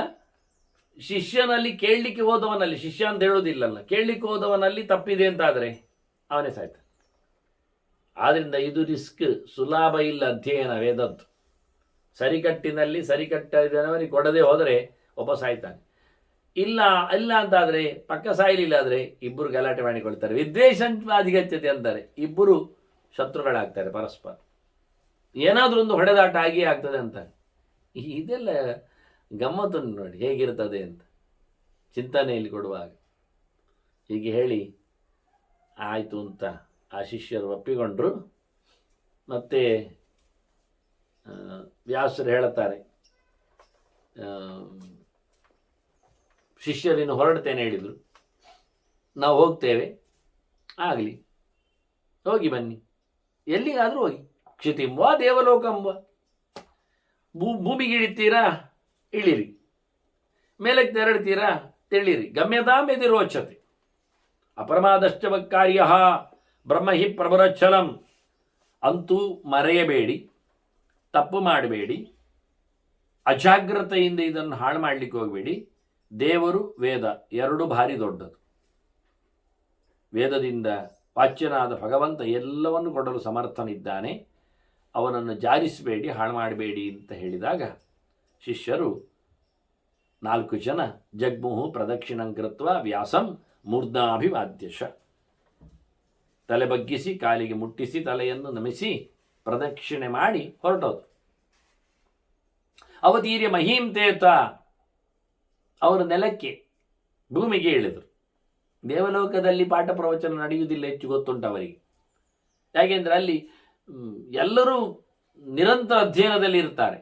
ಶಿಷ್ಯನಲ್ಲಿ ಕೇಳಲಿಕ್ಕೆ ಹೋದವನಲ್ಲಿ, ಶಿಷ್ಯ ಅಂತ ಹೇಳೋದಿಲ್ಲಲ್ಲ, ಕೇಳಲಿಕ್ಕೆ ಹೋದವನಲ್ಲಿ ತಪ್ಪಿದೆ ಅಂತಾದರೆ ಅವನೇ ಸಾಯ್ತಾನೆ. ಆದ್ದರಿಂದ ಇದು ರಿಸ್ಕ್, ಸುಲಭ ಇಲ್ಲ ಅಧ್ಯಯನ ವೇದದ್ದು. ಸರಿಕಟ್ಟಿನಲ್ಲಿ ಸರಿಕಟ್ಟಿದವನಿಗೆ ಕೊಡದೆ ಹೋದರೆ ಒಬ್ಬ ಸಾಯ್ತಾನೆ. ಇಲ್ಲ ಅಂತಾದರೆ, ಪಕ್ಕ ಸಾಯಲಿಲ್ಲ ಆದರೆ ಇಬ್ಬರು ಗಲಾಟೆ ಮಾಡಿಕೊಳ್ತಾರೆ, ವಿದ್ವೇಷಾಧಿಗತ್ಯತೆ ಅಂತಾರೆ, ಇಬ್ಬರು ಶತ್ರುಗಳಾಗ್ತಾರೆ ಪರಸ್ಪರ, ಏನಾದರೂ ಒಂದು ಹೊಡೆದಾಟ ಆಗಿಯೇ ಆಗ್ತದೆ ಅಂತಾರೆ. ಇದೆಲ್ಲ ಗಮ್ಮತ್ತನ್ನು ನೋಡಿ ಹೇಗಿರ್ತದೆ ಅಂತ ಚಿಂತನೆಯಲ್ಲಿ ಕೊಡುವಾಗ. ಹೀಗೆ ಹೇಳಿ ಆಯಿತು ಅಂತ ಆ ಶಿಷ್ಯರು ಒಪ್ಪಿಕೊಂಡ್ರು. ಮತ್ತೆ ವ್ಯಾಸರು ಹೇಳುತ್ತಾರೆ, ಶಿಷ್ಯರಿನ್ನು ಹೊರಡ್ತೇನೆ ಹೇಳಿದರು, ನಾವು ಹೋಗ್ತೇವೆ, ಆಗಲಿ ಹೋಗಿ ಬನ್ನಿ, ಎಲ್ಲಿಗಾದರೂ ಹೋಗಿ, ಕ್ಷಿತಿಂಬ ದೇವಲೋಕಂಬ, ಭೂಮಿಗೆ ಇಳಿತೀರಾ ಇಳಿರಿ, ಮೇಲಕ್ಕೆ ತೆರಡ್ತೀರಾ ತಿಳಿರಿ, ಗಮ್ಯತಾಂ ರೋಚತೆ ಅಪರಮಾದಶ್ಚವಕಾರ್ಯ ಬ್ರಹ್ಮ ಹಿ ಪ್ರಭುರಚ್ಛಲಂ. ಅಂತೂ ಮರೆಯಬೇಡಿ, ತಪ್ಪು ಮಾಡಬೇಡಿ, ಅಜಾಗ್ರತೆಯಿಂದ ಇದನ್ನು ಹಾಳು ಮಾಡಲಿಕ್ಕೆ ಹೋಗಬೇಡಿ. ದೇವರು ವೇದ ಎರಡು ಭಾರಿ ದೊಡ್ಡದು. ವೇದದಿಂದ ವಾಚ್ಯನಾದ ಭಗವಂತ ಎಲ್ಲವನ್ನು ಕೊಡಲು ಸಮರ್ಥನಿದ್ದಾನೆ, ಅವನನ್ನು ಜಾರಿಸಬೇಡಿ, ಹಾಳು ಮಾಡಬೇಡಿ ಅಂತ ಹೇಳಿದಾಗ ಶಿಷ್ಯರು 4 ಜನ ಜಗ್ಮುಹು ಪ್ರದಕ್ಷಿಣಂ ಕೃತ್ವ ವ್ಯಾಸಂ ಮೂರ್ಧಾಭಿವಾದ್ಯಶ, ತಲೆ ಬಗ್ಗಿಸಿ ಕಾಲಿಗೆ ಮುಟ್ಟಿಸಿ ತಲೆಯನ್ನು ನಮಿಸಿ ಪ್ರದಕ್ಷಿಣೆ ಮಾಡಿ ಹೊರಟೋದು. ಅವತೀರ್ಯ ಮಹೀಂ ತೇತ, ಅವರು ನೆಲಕ್ಕೆ ಭೂಮಿಗೆ ಇಳಿದರು. ದೇವಲೋಕದಲ್ಲಿ ಪಾಠ ಪ್ರವಚನ ನಡೆಯುವುದಿಲ್ಲ, ಹೆಚ್ಚು ಗೊತ್ತುಂಟು ಅವರಿಗೆ. ಯಾಕೆಂದರೆ ಅಲ್ಲಿ ಎಲ್ಲರೂ ನಿರಂತರ ಅಧ್ಯಯನದಲ್ಲಿ ಇರ್ತಾರೆ,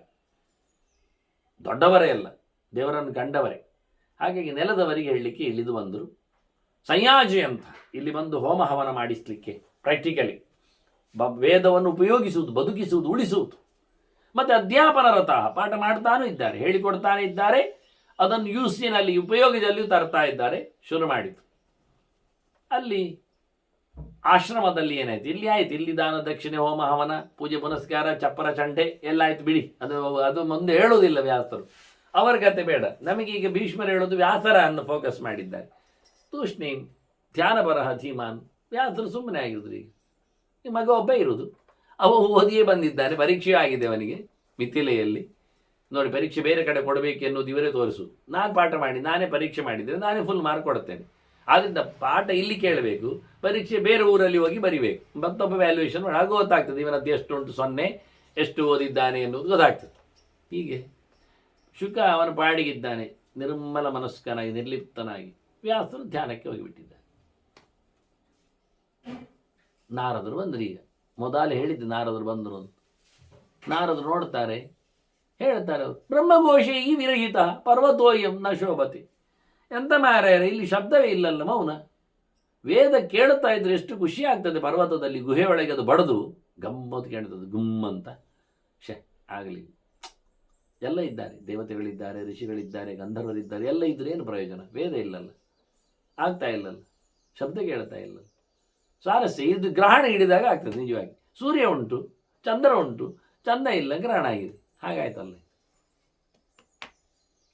ದೊಡ್ಡವರೇ ಅಲ್ಲ, ದೇವರನ್ನು ಕಂಡವರೇ. ಹಾಗಾಗಿ ನೆಲದವರಿಗೆ ಹೇಳಲಿಕ್ಕೆ ಇಳಿದು ಬಂದರು. ಸಂಯಾಜಿ ಅಂತ ಇಲ್ಲಿ ಬಂದು ಹೋಮ ಹವನ ಮಾಡಿಸಲಿಕ್ಕೆ, ಪ್ರಾಕ್ಟಿಕಲಿ ವೇದವನ್ನು ಉಪಯೋಗಿಸುವುದು, ಬದುಕಿಸುವುದು, ಉಳಿಸುವುದು. ಮತ್ತು ಅಧ್ಯಾಪನ ರಥ, ಪಾಠ ಮಾಡ್ತಾನೂ ಇದ್ದಾರೆ, ಹೇಳಿಕೊಡ್ತಾನೆ ಇದ್ದಾರೆ, ಅದನ್ನು ಯೂಸಿನಲ್ಲಿ ಉಪಯೋಗದಲ್ಲಿಯೂ ತರ್ತಾ ಇದ್ದಾರೆ. ಶುರು ಮಾಡಿತು. ಅಲ್ಲಿ ಆಶ್ರಮದಲ್ಲಿ ಏನಾಯ್ತು, ಇಲ್ಲಿ ಆಯ್ತು, ಇಲ್ಲಿ ದಾನ ದಕ್ಷಿಣೆ ಹೋಮ ಹವನ ಪೂಜೆ ಪುನಸ್ಕಾರ ಚಪ್ಪರ ಚಂಡೆ ಎಲ್ಲ ಆಯ್ತು ಬಿಡಿ, ಅದು ಮುಂದೆ ಹೇಳುವುದಿಲ್ಲ ವ್ಯಾಸರು, ಅವರ ಕತೆ ಬೇಡ. ನಮಗೀಗ ಭೀಷ್ಮರು ಹೇಳೋದು ವ್ಯಾಸರ ಅನ್ನು ಫೋಕಸ್ ಮಾಡಿದ್ದಾರೆ. ತೂಷ್ಣೀಂ ಧ್ಯಾನ ಬರಹ ಧೀಮಾನ್, ವ್ಯಾಸರು ಸುಮ್ಮನೆ ಆಗಿದ್ರು. ಈಗ ಮಗ ಒಬ್ಬ ಇರುವುದು, ಅವ ಓದಿಯೇ ಬಂದಿದ್ದಾನೆ, ಪರೀಕ್ಷೆ ಆಗಿದೆ ಅವನಿಗೆ ಮಿಥಿಲೆಯಲ್ಲಿ. ನೋಡಿ, ಪರೀಕ್ಷೆ ಬೇರೆ ಕಡೆ ಕೊಡಬೇಕು ಎನ್ನುವುದು ಇವರೇ ತೋರಿಸುವುದು. ನಾನು ಪಾಠ ಮಾಡಿ ನಾನೇ ಪರೀಕ್ಷೆ ಮಾಡಿದರೆ ನಾನೇ ಫುಲ್ ಮಾರ್ಕ್ ಕೊಡ್ತೇನೆ. ಆದ್ದರಿಂದ ಪಾಠ ಇಲ್ಲಿ ಕೇಳಬೇಕು, ಪರೀಕ್ಷೆ ಬೇರೆ ಊರಲ್ಲಿ ಹೋಗಿ ಬರಿಬೇಕು, ಮತ್ತೊಬ್ಬ ವ್ಯಾಲ್ಯೂಯೇಷನ್ ಮಾಡಿ, ಆಗ ಗೊತ್ತಾಗ್ತದೆ ಇವನದ್ದು ಎಷ್ಟು ಉಂಟು, 0 ಎಷ್ಟು ಓದಿದ್ದಾನೆ ಎನ್ನುವುದು ಗೊತ್ತಾಗ್ತದೆ. ಹೀಗೆ ಶುಕ ಅವನ ಪಾಡಿಗಿದ್ದಾನೆ, ನಿರ್ಮಲ ಮನಸ್ಕನಾಗಿ ನಿರ್ಲಿಪ್ತನಾಗಿ. ವ್ಯಾಸರು ಧ್ಯಾನಕ್ಕೆ ಹೋಗಿಬಿಟ್ಟಿದ್ದಾರೆ. ನಾರದರು ಬಂದರು. ಈಗ ಮೊದಲು ಹೇಳಿದ್ದು ನಾರದರು ಬಂದರು ಅಂತ. ನಾರದರು ನೋಡ್ತಾರೆ, ಹೇಳ್ತಾರೆ ಅವರು, ಬ್ರಹ್ಮಘೋಷೆ ಈ ವಿರಹಿತ ಪರ್ವತೋಯಂ ನ ಶೋಭತೆ. ಎಂತ ಮಾರಾಯರೆ, ಇಲ್ಲಿ ಶಬ್ದವೇ ಇಲ್ಲಲ್ಲ, ಮೌನ. ವೇದ ಕೇಳ್ತಾ ಇದ್ರೆ ಎಷ್ಟು ಖುಷಿ ಆಗ್ತದೆ. ಪರ್ವತದಲ್ಲಿ ಗುಹೆಯೊಳಗೆ ಅದು ಬಡದು ಗಮ್ಮತ್ತು ಕೇಳ್ತದೆ, ಗುಮ್ಮಂತ. ಆಗಲಿ, ಎಲ್ಲ ಇದ್ದಾರೆ, ದೇವತೆಗಳಿದ್ದಾರೆ, ಋಷಿಗಳಿದ್ದಾರೆ, ಗಂಧರ್ವರಿದ್ದಾರೆ, ಎಲ್ಲ ಇದ್ರೆ ಏನು ಪ್ರಯೋಜನ? ವೇದ ಇಲ್ಲಲ್ಲ, ಆಗ್ತಾ ಇಲ್ಲಲ್ಲ, ಶಬ್ದ ಕೇಳ್ತಾ ಇಲ್ಲ. ಸ್ವಾರಸ್ಯ ಇದು ಗ್ರಹಣ ಹಿಡಿದಾಗ ಆಗ್ತದೆ ನಿಜವಾಗಿ. ಸೂರ್ಯ ಉಂಟು, ಚಂದ್ರ ಉಂಟು, ಚಂದ ಇಲ್ಲ, ಗ್ರಹಣ ಆಗಿದೆ, ಹಾಗಾಯ್ತಲ್ಲ.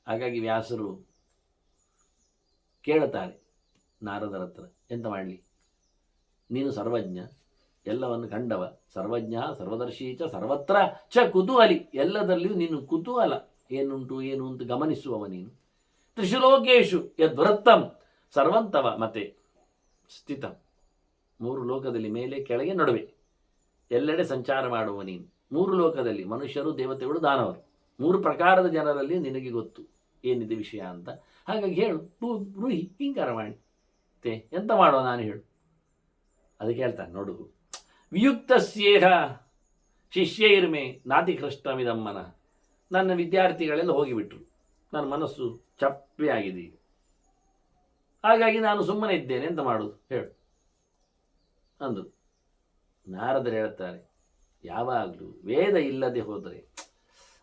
ಹಾಗಾಗಿ ವ್ಯಾಸರು ಕೇಳುತ್ತಾರೆ ನಾರದರ ಹತ್ರ, ಎಂತ ಮಾಡಲಿ, ನೀನು ಸರ್ವಜ್ಞ, ಎಲ್ಲವನ್ನು ಕಂಡವ, ಸರ್ವಜ್ಞ ಸರ್ವದರ್ಶಿ ಚ ಸರ್ವತ್ರ ಚ ಕುತೂಹಲಿ, ಎಲ್ಲದಲ್ಲಿಯೂ ನೀನು ಕುತೂಹಲ, ಏನುಂಟು ಏನು ಅಂತ ಗಮನಿಸುವವ ನೀನು. ತ್ರಿಶುಲೋಕೇಶು ಯದ್ವೃತ್ತಂ ಸರ್ವಂತವ ಮತ್ತೆ ಸ್ಥಿತಂ, ಮೂರು ಲೋಕದಲ್ಲಿ ಮೇಲೆ ಕೆಳಗೆ ನಡುವೆ ಎಲ್ಲೆಡೆ ಸಂಚಾರ ಮಾಡುವ ನೀನು. ಮೂರು ಲೋಕದಲ್ಲಿ ಮನುಷ್ಯರು, ದೇವತೆಗಳು, ದಾನವರು, ಮೂರು ಪ್ರಕಾರದ ಜನರಲ್ಲಿ ನಿನಗೆ ಗೊತ್ತು ಏನಿದೆ ವಿಷಯ ಅಂತ. ಹಾಗಾಗಿ ಹೇಳು, ಬ್ರೂಹಿ ಕಿಂಕಾರ ಮಾಡಿ ಎಂತ ಮಾಡುವ ನಾನು ಹೇಳು. ಅದಕ್ಕೆ ಹೇಳ್ತಾನೆ ನೋಡು, ವಿಯುಕ್ತಸ್ಯೇಹ ಶಿಷ್ಯೈರ್ಮೆ ನಾತಿ ಕೃಷ್ಣಮಿದಮ್ಮನ. ನನ್ನ ವಿದ್ಯಾರ್ಥಿಗಳೆಲ್ಲ ಹೋಗಿಬಿಟ್ರು, ನನ್ನ ಮನಸ್ಸು ಚಪ್ಪೆ ಆಗಿದೆ ಈಗ, ಹಾಗಾಗಿ ನಾನು ಸುಮ್ಮನೆ ಇದ್ದೇನೆ, ಎಂತ ಮಾಡುವುದು ಹೇಳು ಅಂದು. ನಾರದರು ಹೇಳ್ತಾರೆ, ಯಾವಾಗಲೂ ವೇದ ಇಲ್ಲದೆ ಹೋದರೆ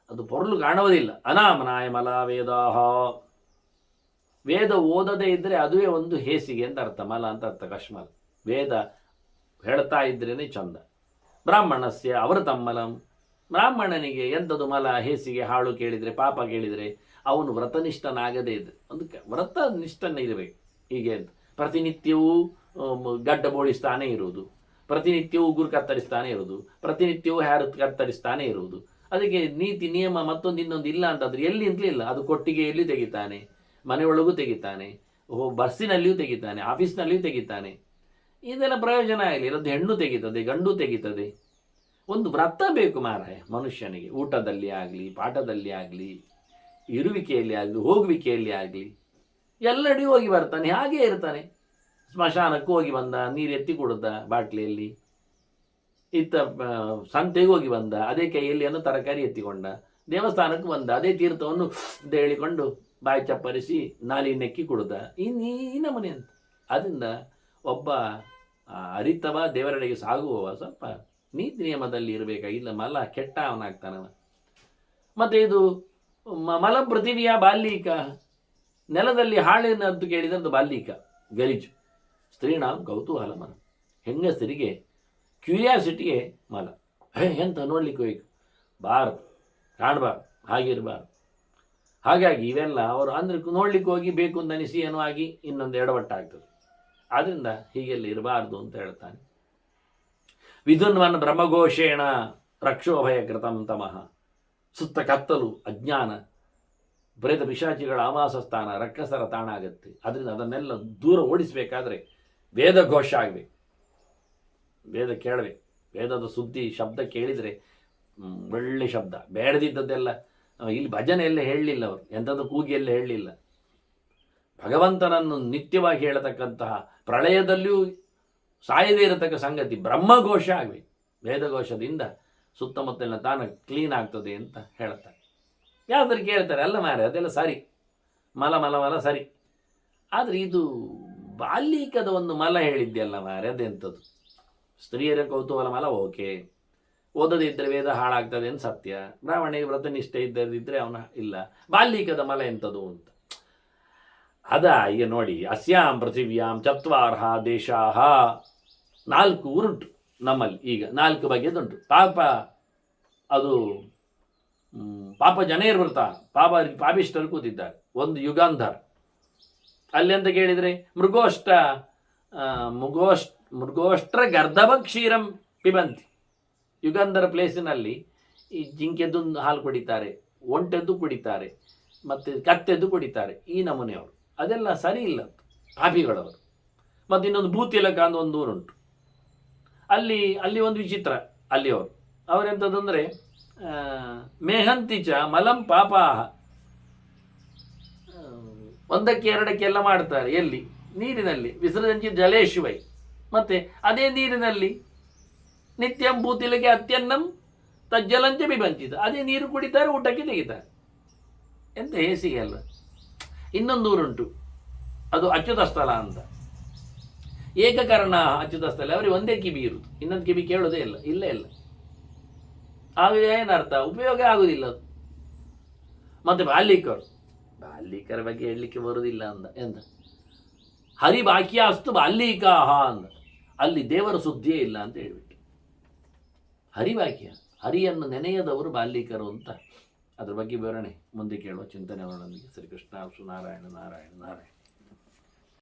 ಅದು ಪೊರ್ಲು ಕಾಣುವುದಿಲ್ಲ. ಅನಾಮನಾಯ ಮಲ ವೇದಾಹ, ವೇದ ಓದದೇ ಇದ್ದರೆ ಅದುವೇ ಒಂದು ಹೇಸಿಗೆ ಅಂತ ಅರ್ಥ, ಮಲ ಅಂತ ಅರ್ಥ, ಕಶ್ಮಲ. ವೇದ ಹೇಳ್ತಾ ಇದ್ರೇನೆ ಚಂದ. ಬ್ರಾಹ್ಮಣಸ್ಯ ಅವೃತಮ್ಮಲಂ, ಬ್ರಾಹ್ಮಣನಿಗೆ ಎಂಥದ್ದು ಮಲ, ಹೇಸಿಗೆ, ಹಾಳು ಕೇಳಿದರೆ, ಪಾಪ ಕೇಳಿದರೆ ಅವನು ವ್ರತನಿಷ್ಠನಾಗದೇ ಇದ್ದರೆ, ಒಂದು ವ್ರತನಿಷ್ಠನ ಇರಬೇಕು. ಹೀಗೆ ಅಂತ ಪ್ರತಿನಿತ್ಯವೂ ಗಡ್ಡ ಬೋಳಿಸ್ತಾನೆ ಇರುವುದು, ಪ್ರತಿನಿತ್ಯವೂ ಉಗುರು ಕತ್ತರಿಸ್ತಾನೆ ಇರುವುದು, ಪ್ರತಿನಿತ್ಯವೂ ಹ್ಯಾರು ಕತ್ತರಿಸ್ತಾನೆ ಇರುವುದು. ಅದಕ್ಕೆ ನೀತಿ ನಿಯಮ ಮತ್ತೊಂದು ಇನ್ನೊಂದು ಇಲ್ಲ ಅಂತಂದ್ರೆ ಎಲ್ಲಿ ಅಂತಲೇ ಇಲ್ಲ. ಅದು ಕೊಟ್ಟಿಗೆಯಲ್ಲಿ ತೆಗಿತಾನೆ, ಮನೆಯೊಳಗೂ ತೆಗಿತಾನೆ, ಬಸ್ಸಿನಲ್ಲಿಯೂ ತೆಗಿತಾನೆ, ಆಫೀಸ್ನಲ್ಲಿಯೂ ತೆಗಿತಾನೆ. ಇದೆಲ್ಲ ಪ್ರಯೋಜನ ಆಗಲಿ. ಇರೋದು ಹೆಣ್ಣು ತೆಗಿತದೆ, ಗಂಡು ತೆಗಿತದೆ. ಒಂದು ವ್ರತ ಬೇಕು ಮಾರಾಯ ಮನುಷ್ಯನಿಗೆ, ಊಟದಲ್ಲಿ ಆಗಲಿ, ಪಾಠದಲ್ಲಿ ಆಗಲಿ, ಇರುವಿಕೆಯಲ್ಲಿ ಆಗಲಿ, ಹೋಗುವಿಕೆಯಲ್ಲಿ ಆಗಲಿ, ಎಲ್ಲೆಡೆಯೂ ಹೋಗಿ ಬರ್ತಾನೆ, ಹಾಗೇ ಇರ್ತಾನೆ. ಸ್ಮಶಾನಕ್ಕೂ ಹೋಗಿ ಬಂದ, ನೀರು ಎತ್ತಿ ಕೊಡುತ್ತ ಬಾಟ್ಲಿಯಲ್ಲಿ, ಇತ್ತ ಸಂತೆಗೂ ಹೋಗಿ ಬಂದ, ಅದೇ ಕೈಯಲ್ಲಿ ಅನ್ನು ತರಕಾರಿ ಎತ್ತಿಕೊಂಡ, ದೇವಸ್ಥಾನಕ್ಕೂ ಬಂದ, ಅದೇ ತೀರ್ಥವನ್ನು ಹೇಳಿಕೊಂಡು ಬಾಯಿ ಚಪ್ಪರಿಸಿ ನಾಲಿ ನೆಕ್ಕಿ ಕೊಡುತ್ತ, ಈ ನಮನೆ ಅಂತ. ಅದರಿಂದ ಒಬ್ಬ ಅರಿತವ, ದೇವರೆಡೆಗೆ ಸಾಗುವವ ಸ್ವಲ್ಪ ನೀತಿ ನಿಯಮದಲ್ಲಿ ಇರಬೇಕಾಗಿಲ್ಲ, ಮಲ ಕೆಟ್ಟ ಅವನಾಗ್ತಾನವ. ಮತ್ತು ಇದು ಮಲ ಪೃಥಿವಿಯ ಬಾಲ್ಯೀಕ, ನೆಲದಲ್ಲಿ ಹಾಳೆನದ್ದು ಕೇಳಿದಂಥ ಬಾಲ್ಯೀಕ, ಗಲೀಜು. ಸ್ತ್ರೀಣಾಂ ಕೌತೂಹಲ ಮನ, ಹೆಂಗಸರಿಗೆ ಕ್ಯೂರಿಯಾಸಿಟಿಗೆ ಮಲ. ಎಂತ ನೋಡ್ಲಿಕ್ಕೆ ಹೋಯ್ತು, ಬಾರದು, ಕಾಣಬಾರ್ದು, ಹಾಗಿರಬಾರ್ದು. ಹಾಗಾಗಿ ಇವೆಲ್ಲ ಅವರು ಅಂದರೆ ನೋಡ್ಲಿಕ್ಕೆ ಹೋಗಿ ಬೇಕು ಅಂತ ಅನಿಸಿ ಏನೋ ಆಗಿ ಇನ್ನೊಂದು ಎಡವಟ್ಟಾಗ್ತದೆ. ಆದ್ದರಿಂದ ಹೀಗೆಲ್ಲ ಇರಬಾರ್ದು ಅಂತ ಹೇಳ್ತಾನೆ. ವಿಧುನ್ವನ್ ಬ್ರಹ್ಮಘೋಷೇಣ ರಕ್ಷೋಭಯ ಕೃತಂ ತಮಃ, ಸುತ್ತ ಕತ್ತಲು, ಅಜ್ಞಾನ, ಪ್ರೇತ ಪಿಶಾಚಿಗಳ ಆವಾಸ ಸ್ಥಾನ, ರಕ್ಕಸರ ತಾಣ ಆಗುತ್ತೆ. ಅದರಿಂದ ಅದನ್ನೆಲ್ಲ ದೂರ ಓಡಿಸಬೇಕಾದ್ರೆ ವೇದಘೋಷ ಆಗಬೇಕು, ವೇದ ಕೇಳಬೇಕು. ವೇದದ ಸುದ್ದಿ ಶಬ್ದ ಕೇಳಿದರೆ ಒಳ್ಳೆ ಶಬ್ದ. ಬೇಡದಿದ್ದದ್ದೆಲ್ಲ ಇಲ್ಲಿ ಭಜನೆಯಲ್ಲೇ ಹೇಳಲಿಲ್ಲ ಅವರು, ಎಂಥದ್ದು ಕೂಗಿಯಲ್ಲೇ ಹೇಳಲಿಲ್ಲ. ಭಗವಂತನನ್ನು ನಿತ್ಯವಾಗಿ ಹೇಳತಕ್ಕಂತಹ, ಪ್ರಳಯದಲ್ಲಿಯೂ ಸಾಯದೇ ಇರತಕ್ಕ ಸಂಗತಿ ಬ್ರಹ್ಮಘೋಷ ಆಗಬೇಕು. ವೇದಘೋಷದಿಂದ ಸುತ್ತಮುತ್ತಲಿನ ತಾನ ಕ್ಲೀನ್ ಆಗ್ತದೆ ಅಂತ ಹೇಳ್ತಾರೆ. ಯಾವ್ದಾರು ಕೇಳ್ತಾರೆ, ಅಲ್ಲ ಮಾರೆ ಅದೆಲ್ಲ ಸರಿ, ಮಲ ಮಲ ಮಲ ಸರಿ. ಆದರೆ ಇದು ಬಾಲ್ಯೀಕದ ಒಂದು ಮಲ ಹೇಳಿದ್ದೆಲ್ಲ ಮಾರೆ, ಅದೆಂಥದ್ದು? ಸ್ತ್ರೀಯರ ಕೌತೂಹಲ ಮಲ ಓಕೆ, ಓದದಿದ್ದರೆ ವೇದ ಹಾಳಾಗ್ತದೆ ಅಂತ ಸತ್ಯ, ಬ್ರಾಹ್ಮಣಿಗೆ ವ್ರತನಿಷ್ಠೆ ಇದ್ದದಿದ್ದರೆ ಅವನ ಇಲ್ಲ. ಬಾಲ್ಯೀಕದ ಮಲ ಎಂಥದ್ದು ಅಂತ ಈಗ ನೋಡಿ, ಅಸ್ಯಾಂ ಪೃಥಿವ್ಯಾಂ ಚತ್ವಾರಃ ದೇಶಾಃ, 4 ಊರುಂಟು ನಮ್ಮಲ್ಲಿ. ಈಗ 4 ಬಗೆದುಂಟು. ಪಾಪ ಅದು ಪಾಪ ಜನೇರ್ ವೃತ, ಪಾಪಿಷ್ಟರು ಕೂತಿದ್ದಾರೆ. ಒಂದು ಯುಗಾಂಧರ್, ಅಲ್ಲಿ ಅಂತ ಕೇಳಿದರೆ ಮೃಗೋಷ್ಟ್ರ ಗರ್ಧವ ಕ್ಷೀರಂ ಪಿಬಂತಿ. ಯುಗಾಂಧರ ಪ್ಲೇಸಿನಲ್ಲಿ ಈ ಜಿಂಕೆದ್ದು ಹಾಲು ಕುಡಿತಾರೆ, ಒಂಟೆದ್ದು ಕುಡಿತಾರೆ, ಮತ್ತು ಕತ್ತೆದ್ದು ಕುಡಿತಾರೆ. ಈ ನಮೂನೆಯವರು, ಅದೆಲ್ಲ ಸರಿ ಇಲ್ಲ, ಪಾಪಿಗಳವರು. ಮತ್ತು ಇನ್ನೊಂದು ಭೂತಿಲಕ ಅಂತ ಒಂದು ಊರುಂಟು, ಅಲ್ಲಿ ಒಂದು ವಿಚಿತ್ರ. ಅಲ್ಲಿಯವರು ಅವರೆಂಥದ್ದಂದರೆ ಮೇಹಂತಿಚ ಮಲಂ ಪಾಪಾಹ, 1ಕ್ಕೆ 2ಕ್ಕೆ ಎಲ್ಲ ಮಾಡ್ತಾರೆ. ಎಲ್ಲಿ? ನೀರಿನಲ್ಲಿ. ವಿಸರ್ಜಂಚಿ ಜಲೇಶುವೈ. ಮತ್ತು ಅದೇ ನೀರಿನಲ್ಲಿ ನಿತ್ಯಂ ಭೂತಿಲಕ್ಕೆ ಅತ್ಯನ್ನಂ ತಜ್ಜಲಂತೆ ಬಿಬಂಚಿತ, ಅದೇ ನೀರು ಕುಡಿತಾರೆ, ಊಟಕ್ಕೆ ತೆಗಿತಾರೆ. ಎಂತ ಹೇಸಿಗೆ ಅಲ್ವ. ಇನ್ನೊಂದು ಊರುಂಟು, ಅದು ಅಚ್ಯುತ ಸ್ಥಳ ಅಂತ. ಏಕಕರ್ಣ ಅಚ್ಯುತ ಸ್ಥಳ, ಅವರಿಗೆ ಒಂದೇ ಕಿವಿ ಇರುವುದು, ಇನ್ನೊಂದು ಕಿವಿ ಕೇಳೋದೇ ಇಲ್ಲ, ಇಲ್ಲೇ ಇಲ್ಲ. ಆಗ ಏನರ್ಥ, ಉಪಯೋಗ ಆಗುದಿಲ್ಲ ಅದು. ಮತ್ತೆ ಬಾಲ್ಯೀಕರ ಬಗ್ಗೆ ಹೇಳಲಿಕ್ಕೆ ಬರುವುದಿಲ್ಲ ಅಂದ. ಎಂತ ಹರಿ ಬಾಕಿಯ ಅಸ್ತು ಬಾಲ್ಯೀಕಾಹ ಅಂದ, ಅಲ್ಲಿ ದೇವರ ಸುದ್ದಿಯೇ ಇಲ್ಲ ಅಂತ ಹೇಳ್ಬಿಟ್ಟು. ಹರಿವಾಕ್ಯ, ಹರಿಯನ್ನು ನೆನೆಯದವರು ಬಾಲ್ಯೀಕರು ಅಂತ. ಅದ್ರ ಬಗ್ಗೆ ವಿವರಣೆ ಮುಂದೆ ಕೇಳುವ ಚಿಂತನೆ ಅವರೊಂದಿಗೆ. ಶ್ರೀಕೃಷ್ಣ ನಾರಾಯಣ ನಾರಾಯಣ ನಾರಾಯಣ.